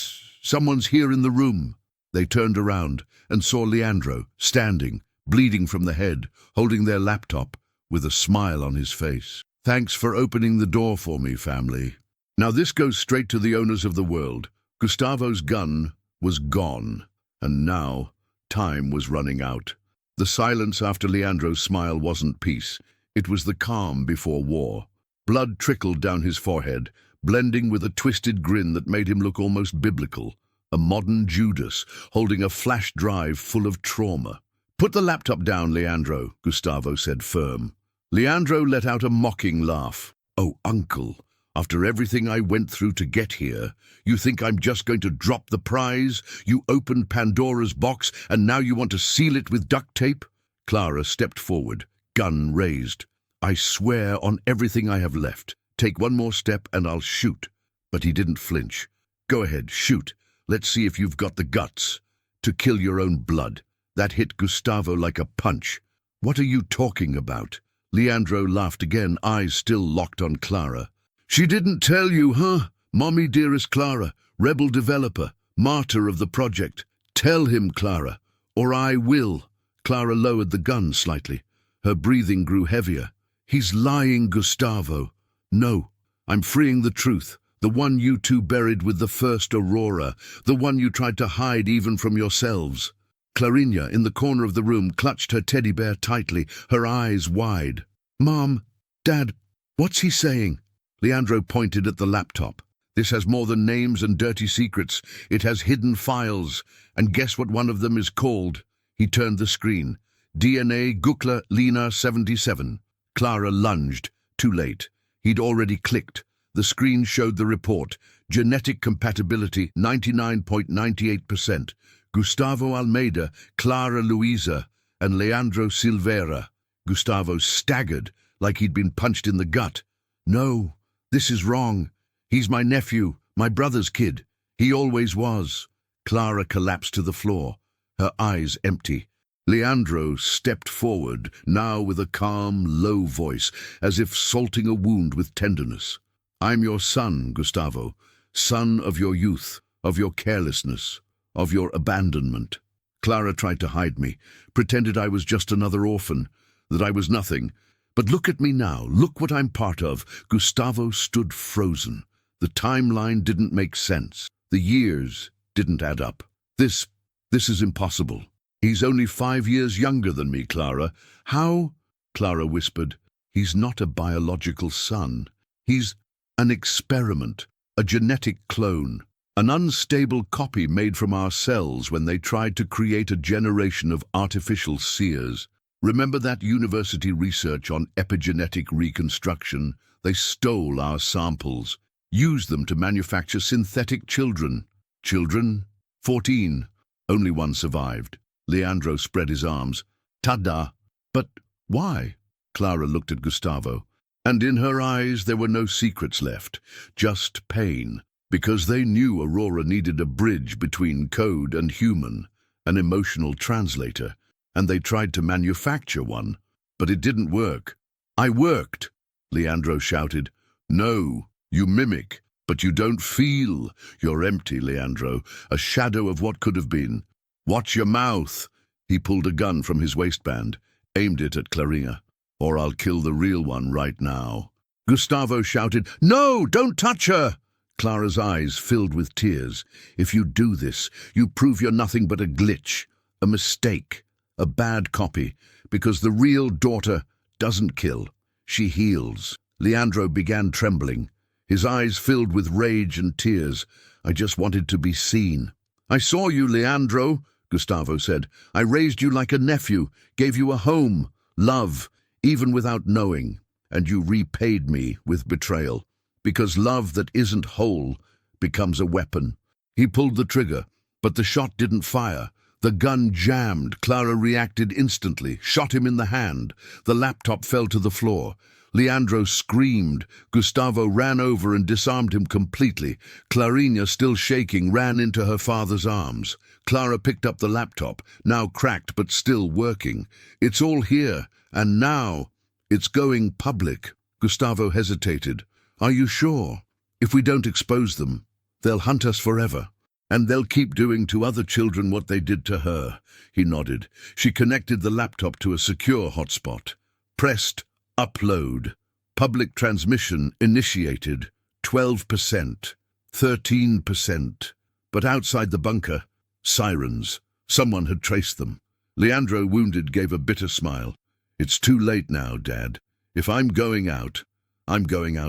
someone's here in the room. They turned around and saw Leandro, standing, bleeding from the head, holding their laptop, with a smile on his face. Thanks for opening the door for me, family. Now this goes straight to the owners of the world. Gustavo's gun was gone, and now time was running out. The silence after Leandro's smile wasn't peace. It was the calm before war. Blood trickled down his forehead, blending with a twisted grin that made him look almost biblical. A modern Judas, holding a flash drive full of trauma. Put the laptop down, Leandro, Gustavo said firm. Leandro let out a mocking laugh. Oh, uncle, after everything I went through to get here, you think I'm just going to drop the prize? You opened Pandora's box and now you want to seal it with duct tape? Clara stepped forward, gun raised. I swear on everything I have left. Take one more step and I'll shoot. But he didn't flinch. Go ahead, shoot. Let's see if you've got the guts to kill your own blood. That hit Gustavo like a punch. What are you talking about? Leandro laughed again, eyes still locked on Clara. She didn't tell you, huh? Mommy dearest Clara, rebel developer, martyr of the project. Tell him, Clara, or I will. Clara lowered the gun slightly. Her breathing grew heavier. He's lying, Gustavo. No, I'm freeing the truth. The one you two buried with the first Aurora. The one you tried to hide even from yourselves. Clarinha, in the corner of the room, clutched her teddy bear tightly, her eyes wide. Mom, Dad, what's he saying? Leandro pointed at the laptop. This has more than names and dirty secrets. It has hidden files. And guess what one of them is called? He turned the screen. DNA Gukla Lina 77. Clara lunged. Too late. He'd already clicked. The screen showed the report. Genetic compatibility 99.98%. Gustavo Almeida, Clara Luisa, and Leandro Silveira. Gustavo staggered like he'd been punched in the gut. No, this is wrong. He's my nephew, my brother's kid. He always was. Clara collapsed to the floor, her eyes empty. Leandro stepped forward, now with a calm, low voice, as if salting a wound with tenderness. I'm your son, Gustavo, son of your youth, of your carelessness, of your abandonment. Clara tried to hide me, pretended I was just another orphan, that I was nothing. But look at me now, look what I'm part of. Gustavo stood frozen. The timeline didn't make sense. The years didn't add up. This is impossible. He's only 5 years younger than me, Clara. How? Clara whispered. He's not a biological son. He's an experiment, a genetic clone, an unstable copy made from our cells when they tried to create a generation of artificial seers. Remember that university research on epigenetic reconstruction? They stole our samples, used them to manufacture synthetic children. Children? 14. Only one survived. Leandro spread his arms. Ta-da! But why? Clara looked at Gustavo, and in her eyes there were no secrets left, just pain, because they knew Aurora needed a bridge between code and human, an emotional translator, and they tried to manufacture one, but it didn't work. I worked, Leandro shouted. No, you mimic, but you don't feel. You're empty, Leandro, a shadow of what could have been. Watch your mouth. He pulled a gun from his waistband, aimed it at Clarina. Or I'll kill the real one right now. Gustavo shouted, No, don't touch her! Clara's eyes filled with tears. If you do this, you prove you're nothing but a glitch, a mistake, a bad copy, because the real daughter doesn't kill, she heals. Leandro began trembling, his eyes filled with rage and tears. I just wanted to be seen. I saw you, Leandro, Gustavo said. I raised you like a nephew, gave you a home, love, even without knowing, and you repaid me with betrayal, because love that isn't whole becomes a weapon. He pulled the trigger, but the shot didn't fire. The gun jammed. Clara reacted instantly, shot him in the hand. The laptop fell to the floor. Leandro screamed. Gustavo ran over and disarmed him completely. Clarina, still shaking, ran into her father's arms. Clara picked up the laptop, now cracked but still working. It's all here, and now it's going public. Gustavo hesitated. Are you sure? If we don't expose them, they'll hunt us forever. And they'll keep doing to other children what they did to her. He nodded. She connected the laptop to a secure hotspot. Pressed upload. Public transmission initiated. 12%. 13%. But outside the bunker, sirens. Someone had traced them. Leandro, wounded, gave a bitter smile. It's too late now, Dad. If I'm going out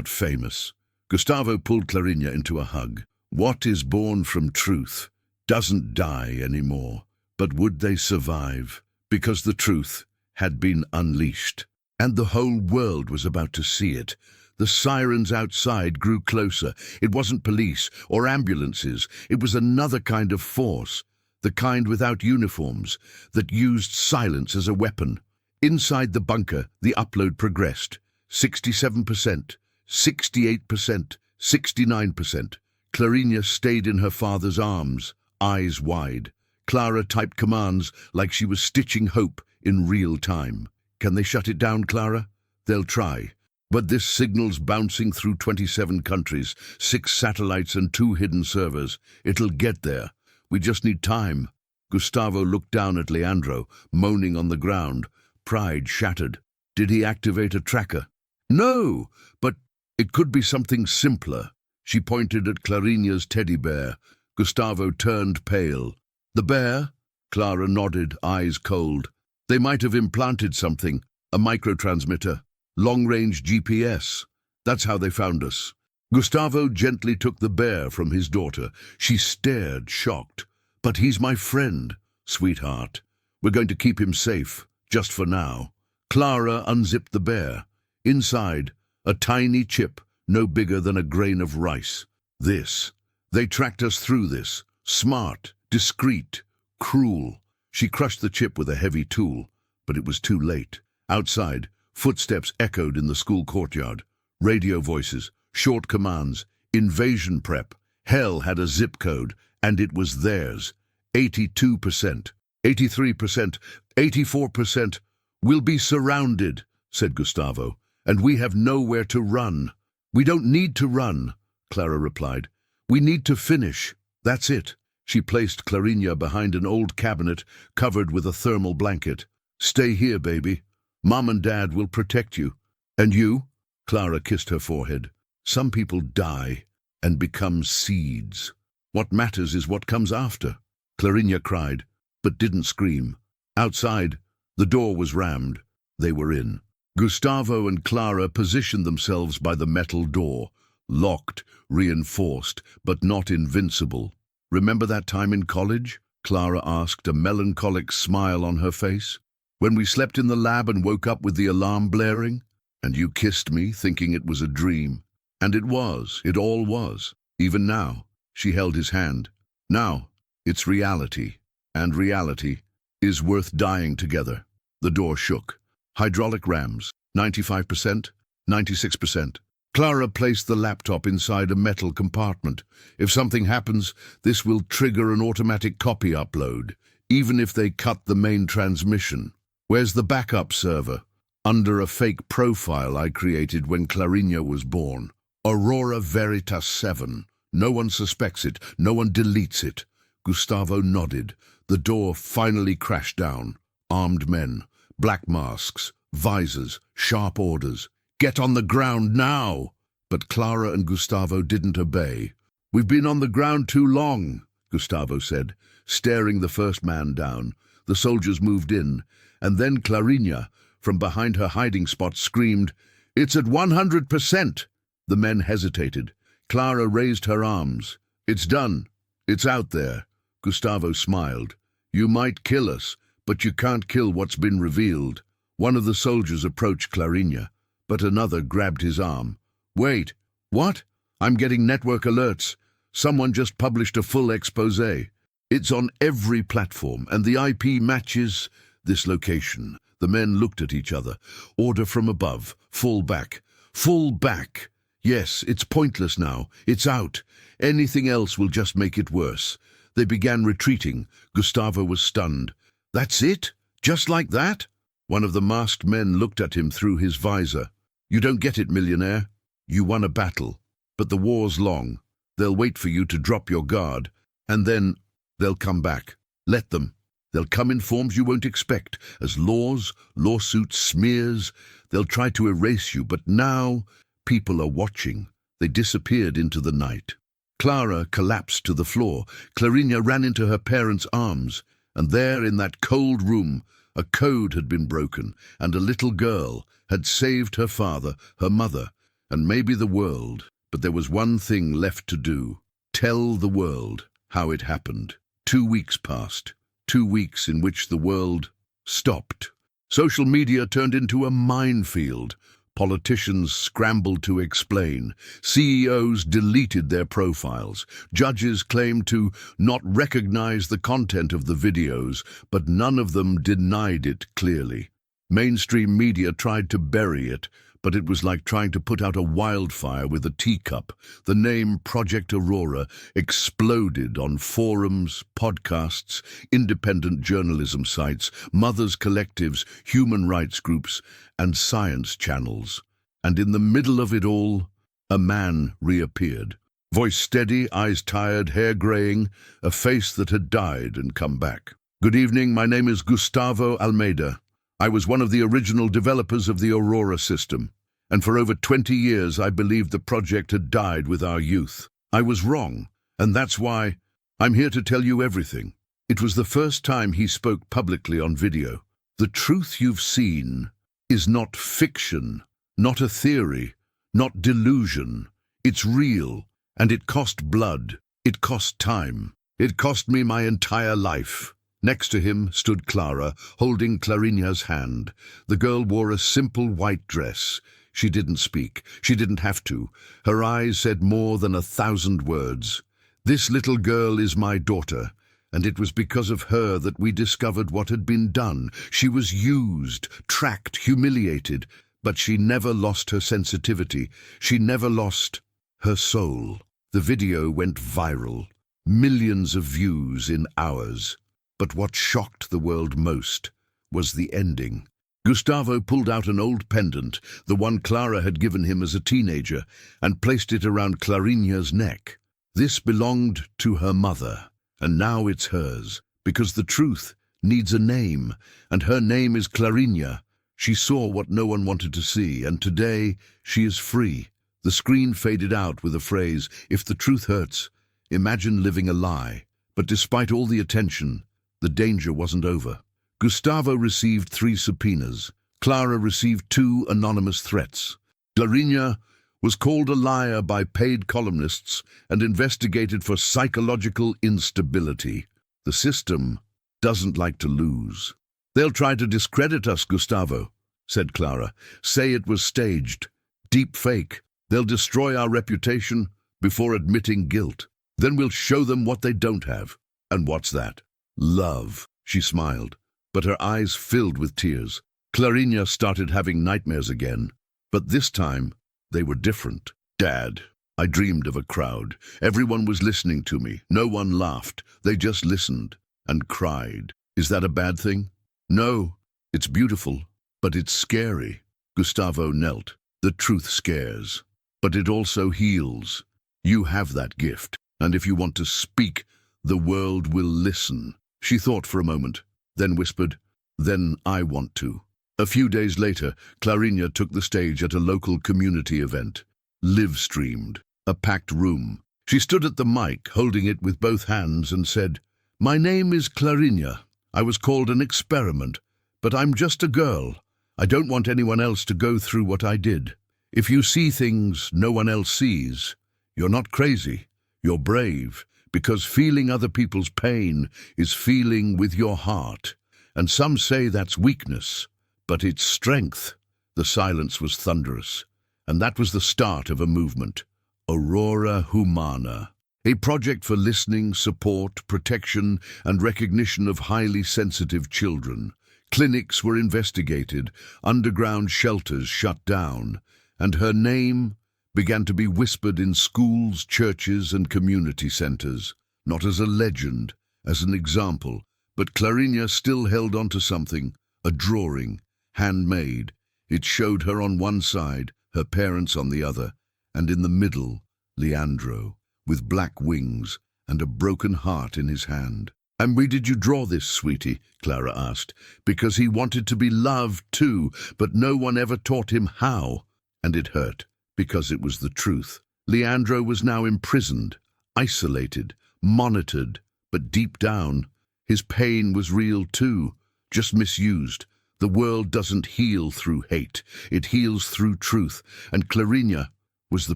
famous. Gustavo pulled Clarina into a hug. What is born from truth doesn't die anymore. But would they survive? Because the truth had been unleashed. And the whole world was about to see it. The sirens outside grew closer. It wasn't police or ambulances. It was another kind of force. The kind without uniforms, that used silence as a weapon. Inside the bunker, the upload progressed. 67%, 68%, 69%. Clarina stayed in her father's arms, eyes wide. Clara typed commands like she was stitching hope in real time. Can they shut it down, Clara? They'll try. But this signal's bouncing through 27 countries, 6 satellites and 2 hidden servers. It'll get there. We just need time. Gustavo looked down at Leandro, moaning on the ground. Pride shattered. Did he activate a tracker? No, but it could be something simpler. She pointed at Clarina's teddy bear. Gustavo turned pale. The bear? Clara nodded, eyes cold. They might have implanted something, a microtransmitter, long-range GPS. That's how they found us. Gustavo gently took the bear from his daughter. She stared, shocked. But he's my friend, sweetheart. We're going to keep him safe, just for now. Clara unzipped the bear. Inside, a tiny chip, no bigger than a grain of rice. This. They tracked us through this. Smart, discreet, cruel. She crushed the chip with a heavy tool, but it was too late. Outside, footsteps echoed in the school courtyard. Radio voices, short commands, invasion prep. Hell had a zip code, and it was theirs. 82%, 83%, 84%. We'll be surrounded, said Gustavo, and we have nowhere to run. We don't need to run, Clara replied. We need to finish. That's it. She placed Clarina behind an old cabinet covered with a thermal blanket. Stay here, baby. Mom and Dad will protect you. And you? Clara kissed her forehead. Some people die and become seeds. What matters is what comes after. Clarina cried, but didn't scream. Outside, the door was rammed. They were in. Gustavo and Clara positioned themselves by the metal door, locked, reinforced, but not invincible. Remember that time in college? Clara asked, a melancholic smile on her face. When we slept in the lab and woke up with the alarm blaring? And you kissed me, thinking it was a dream. And it was, it all was. Even now, she held his hand. Now, it's reality. And reality is worth dying together. The door shook. Hydraulic rams, 95%, 96%. Clara placed the laptop inside a metal compartment. If something happens, this will trigger an automatic copy upload, even if they cut the main transmission. Where's the backup server? Under a fake profile I created when Clarinha was born. Aurora Veritas 7. No one suspects it. No one deletes it. Gustavo nodded. The door finally crashed down. Armed men, black masks, visors, sharp orders. Get on the ground now! But Clara and Gustavo didn't obey. We've been on the ground too long, Gustavo said, staring the first man down. The soldiers moved in, and then Clarinha, from behind her hiding spot, screamed, "It's at 100%! The men hesitated. Clara raised her arms. "It's done. It's out there." Gustavo smiled. "You might kill us, but you can't kill what's been revealed." One of the soldiers approached Clarinha, but another grabbed his arm. "Wait, what? I'm getting network alerts. Someone just published a full exposé. It's on every platform, and the IP matches this location." The men looked at each other. Order from above. Fall back. Fall back. Yes, it's pointless now. It's out. Anything else will just make it worse. They began retreating. Gustavo was stunned. "That's it? Just like that?" One of the masked men looked at him through his visor. "You don't get it, Millionaire. You won a battle, but the war's long. They'll wait for you to drop your guard, and then they'll come back. Let them. They'll come in forms you won't expect, as laws, lawsuits, smears. They'll try to erase you, but now people are watching." They disappeared into the night. Clara collapsed to the floor. Clarinha ran into her parents' arms, and there in that cold room, a code had been broken, and a little girl had saved her father, her mother, and maybe the world. But there was one thing left to do. Tell the world how it happened. 2 weeks passed. 2 weeks in which the world stopped. Social media turned into a minefield. Politicians scrambled to explain. CEOs deleted their profiles. Judges claimed to not recognize the content of the videos, but none of them denied it clearly. Mainstream media tried to bury it, but it was like trying to put out a wildfire with a teacup. The name Project Aurora exploded on forums, podcasts, independent journalism sites, mothers' collectives, human rights groups, and science channels. And in the middle of it all, a man reappeared. Voice steady, eyes tired, hair graying, a face that had died and come back. "Good evening, my name is Gustavo Almeida. I was one of the original developers of the Aurora system, and for over 20 years I believed the project had died with our youth. I was wrong, and that's why I'm here to tell you everything." It was the first time he spoke publicly on video. "The truth you've seen is not fiction, not a theory, not delusion. It's real, and it cost blood, it cost time. It cost me my entire life." Next to him stood Clara, holding Clarinha's hand. The girl wore a simple white dress. She didn't speak. She didn't have to. Her eyes said more than 1,000 words. "This little girl is my daughter, and it was because of her that we discovered what had been done. She was used, tracked, humiliated, but she never lost her sensitivity. She never lost her soul." The video went viral. Millions of views in hours. But what shocked the world most was the ending. Gustavo pulled out an old pendant, the one Clara had given him as a teenager, and placed it around Clarinha's neck. This belonged to her mother, and now it's hers, because the truth needs a name, and her name is Clarinha. She saw what no one wanted to see, and today she is free. The screen faded out with a phrase, "If the truth hurts, imagine living a lie." But despite all the attention, the danger wasn't over. Gustavo received 3 subpoenas. Clara received 2 anonymous threats. Clarinha was called a liar by paid columnists and investigated for psychological instability. The system doesn't like to lose. They'll try to discredit us, Gustavo, said Clara. Say it was staged. Deep fake. They'll destroy our reputation before admitting guilt. Then we'll show them what they don't have. And what's that? Love. She smiled, but her eyes filled with tears. Clarinha started having nightmares again, but this time they were different. Dad, I dreamed of a crowd. Everyone was listening to me. No one laughed. They just listened and cried. Is that a bad thing? No, it's beautiful, but it's scary. Gustavo knelt. The truth scares, but it also heals. You have that gift, and if you want to speak, the world will listen. She thought for a moment, then whispered, then I want to. A few days later, Clarinha took the stage at a local community event. Live-streamed, a packed room. She stood at the mic, holding it with both hands, and said, My name is Clarinha. I was called an experiment, but I'm just a girl. I don't want anyone else to go through what I did. If you see things no one else sees, you're not crazy. You're brave, because feeling other people's pain is feeling with your heart. And some say that's weakness, but it's strength. The silence was thunderous, and that was the start of a movement. Aurora Humana, a project for listening, support, protection, and recognition of highly sensitive children. Clinics were investigated, underground shelters shut down, and her name began to be whispered in schools, churches, and community centers, not as a legend, as an example. But Clarinha still held on to something, a drawing, handmade. It showed her on one side, her parents on the other, and in the middle, Leandro, with black wings and a broken heart in his hand. And why did you draw this, sweetie? Clara asked. Because he wanted to be loved too, but no one ever taught him how. And it hurt, because it was the truth. Leandro was now imprisoned, isolated, monitored, but deep down, his pain was real too, just misused. The world doesn't heal through hate, it heals through truth, and Clarinha was the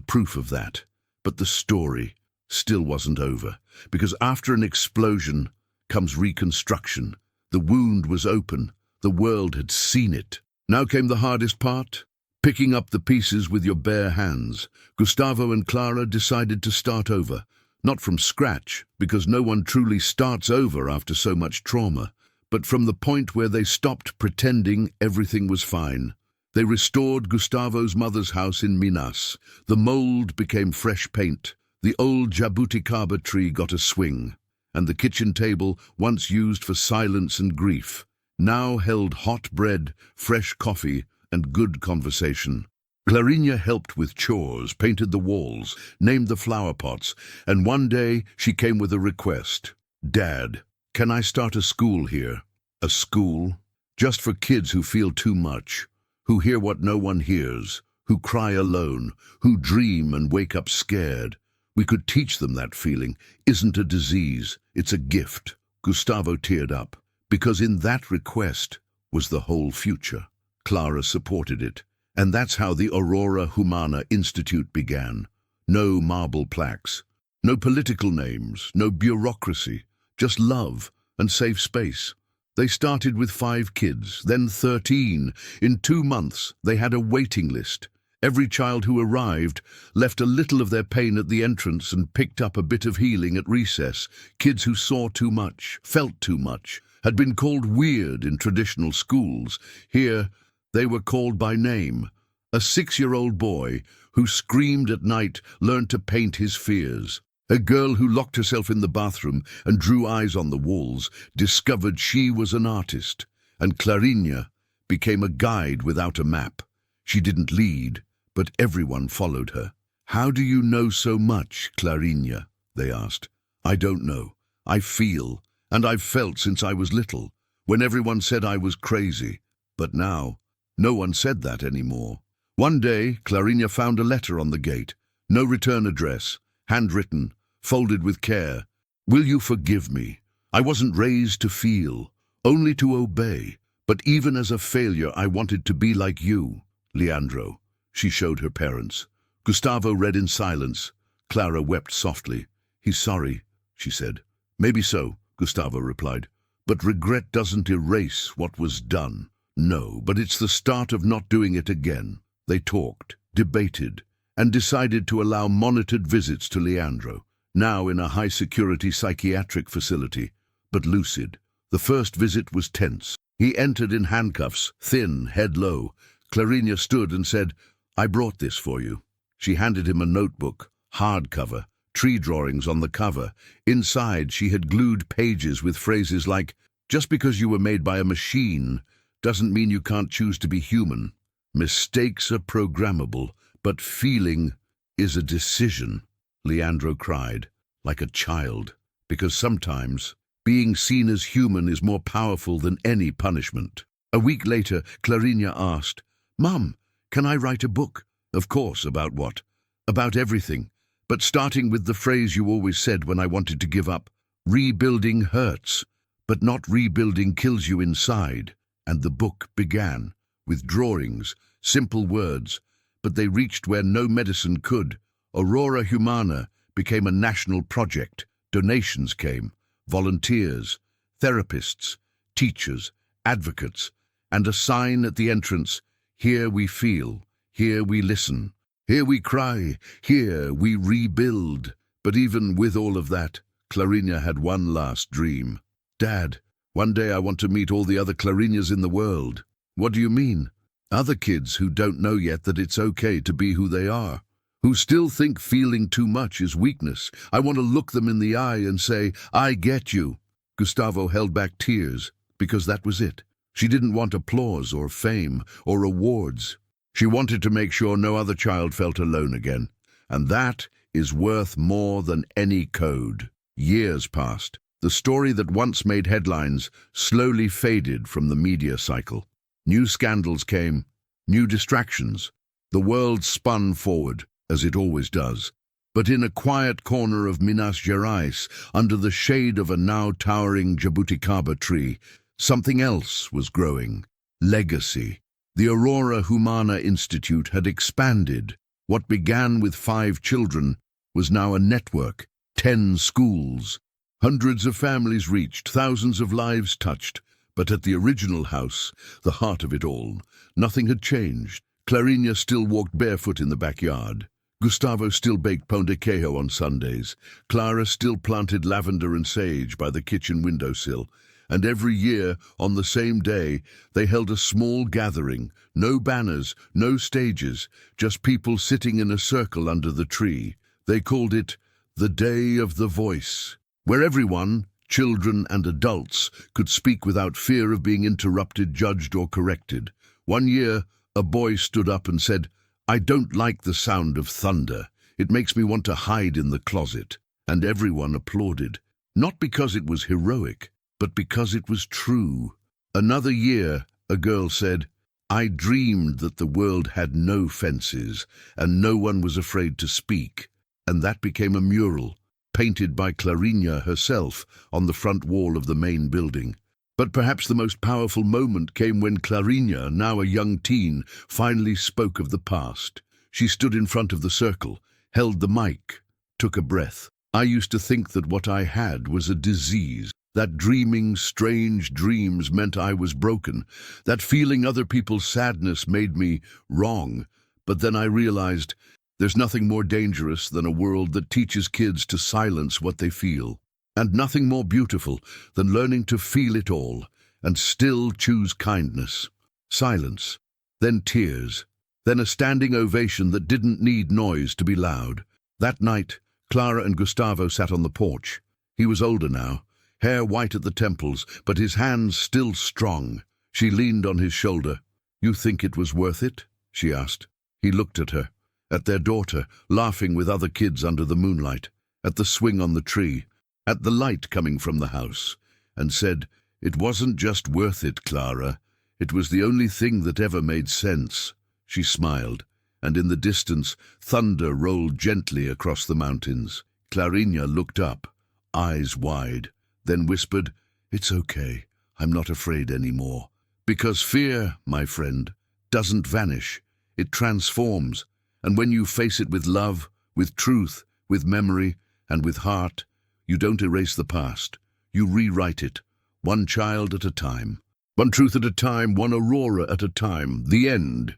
proof of that. But the story still wasn't over, because after an explosion comes reconstruction. The wound was open, the world had seen it. Now came the hardest part, picking up the pieces with your bare hands. Gustavo and Clara decided to start over, not from scratch, because no one truly starts over after so much trauma, but from the point where they stopped pretending everything was fine. They restored Gustavo's mother's house in Minas. The mold became fresh paint. The old jabuticaba tree got a swing, and the kitchen table, once used for silence and grief, now held hot bread, fresh coffee, and good conversation. Clarinha helped with chores, painted the walls, named the flower pots, and one day she came with a request. Dad, can I start a school here? A school? Just for kids who feel too much, who hear what no one hears, who cry alone, who dream and wake up scared. We could teach them that feeling isn't a disease, it's a gift. Gustavo teared up, because in that request was the whole future. Clara supported it, and that's how the Aurora Humana Institute began. No marble plaques, no political names, no bureaucracy, just love and safe space. They started with 5 kids, then 13. In 2 months, they had a waiting list. Every child who arrived left a little of their pain at the entrance and picked up a bit of healing at recess. Kids who saw too much, felt too much, had been called weird in traditional schools. Here, they were called by name. A 6-year-old boy who screamed at night learned to paint his fears. A girl who locked herself in the bathroom and drew eyes on the walls discovered she was an artist. And Clarinha became a guide without a map. She didn't lead, but everyone followed her. How do you know so much, Clarinha? They asked. I don't know. I feel, and I've felt since I was little, when everyone said I was crazy. But now, no one said that anymore. One day, Clarinha found a letter on the gate. No return address, handwritten, folded with care. Will you forgive me? I wasn't raised to feel, only to obey. But even as a failure, I wanted to be like you, Leandro. She showed her parents. Gustavo read in silence. Clara wept softly. He's sorry, she said. Maybe so, Gustavo replied. But regret doesn't erase what was done. No, but it's the start of not doing it again. They talked, debated, and decided to allow monitored visits to Leandro, now in a high-security psychiatric facility, but lucid. The first visit was tense. He entered in handcuffs, thin, head low. Clarinha stood and said, "I brought this for you." She handed him a notebook, hardcover, tree drawings on the cover. Inside, she had glued pages with phrases like, "Just because you were made by a machine doesn't mean you can't choose to be human. Mistakes are programmable, but feeling is a decision." Leandro cried, like a child, because sometimes being seen as human is more powerful than any punishment. A week later, Clarinha asked, "Mum, can I write a book?" "Of course, about what?" "About everything, but starting with the phrase you always said when I wanted to give up. Rebuilding hurts, but not rebuilding kills you inside." And the book began, with drawings, simple words, but they reached where no medicine could. Aurora Humana became a national project. Donations came, volunteers, therapists, teachers, advocates, and a sign at the entrance, "Here we feel, here we listen, here we cry, here we rebuild." But even with all of that, Clarinha had one last dream. "Dad, one day I want to meet all the other Clarinhas in the world." "What do you mean?" "Other kids who don't know yet that it's okay to be who they are, who still think feeling too much is weakness. I want to look them in the eye and say, 'I get you.'" Gustavo held back tears, because that was it. She didn't want applause or fame or awards. She wanted to make sure no other child felt alone again. And that is worth more than any code. Years passed. The story that once made headlines slowly faded from the media cycle. New scandals came, new distractions. The world spun forward, as it always does. But in a quiet corner of Minas Gerais, under the shade of a now towering jabuticaba tree, something else was growing. Legacy. The Aurora Humana Institute had expanded. What began with 5 children was now a network, 10 schools. Hundreds of families reached, thousands of lives touched. But at the original house, the heart of it all, nothing had changed. Clarinha still walked barefoot in the backyard. Gustavo still baked pão de queijo on Sundays. Clara still planted lavender and sage by the kitchen windowsill. And every year, on the same day, they held a small gathering. No banners, no stages, just people sitting in a circle under the tree. They called it the Day of the Voice, where everyone, children and adults, could speak without fear of being interrupted, judged or corrected. One year, a boy stood up and said, "I don't like the sound of thunder. It makes me want to hide in the closet." And everyone applauded, not because it was heroic, but because it was true. Another year, a girl said, "I dreamed that the world had no fences and no one was afraid to speak." And that became a mural, painted by Clarinha herself on the front wall of the main building. But perhaps the most powerful moment came when Clarinha, now a young teen, finally spoke of the past. She stood in front of the circle, held the mic, took a breath. "I used to think that what I had was a disease, that dreaming strange dreams meant I was broken, that feeling other people's sadness made me wrong. But then I realized there's nothing more dangerous than a world that teaches kids to silence what they feel. And nothing more beautiful than learning to feel it all and still choose kindness." Silence, then tears, then a standing ovation that didn't need noise to be loud. That night, Clara and Gustavo sat on the porch. He was older now, hair white at the temples, but his hands still strong. She leaned on his shoulder. "You think it was worth it?" she asked. He looked at her, at their daughter, laughing with other kids under the moonlight, at the swing on the tree, at the light coming from the house, and said, "It wasn't just worth it, Clara. It was the only thing that ever made sense." She smiled, and in the distance, thunder rolled gently across the mountains. Clarinha looked up, eyes wide, then whispered, "It's okay. I'm not afraid anymore." Because fear, my friend, doesn't vanish. It transforms, and when you face it with love, with truth, with memory, and with heart, you don't erase the past. You rewrite it, One child at a time. One truth at a time, one Aurora at a time. The end.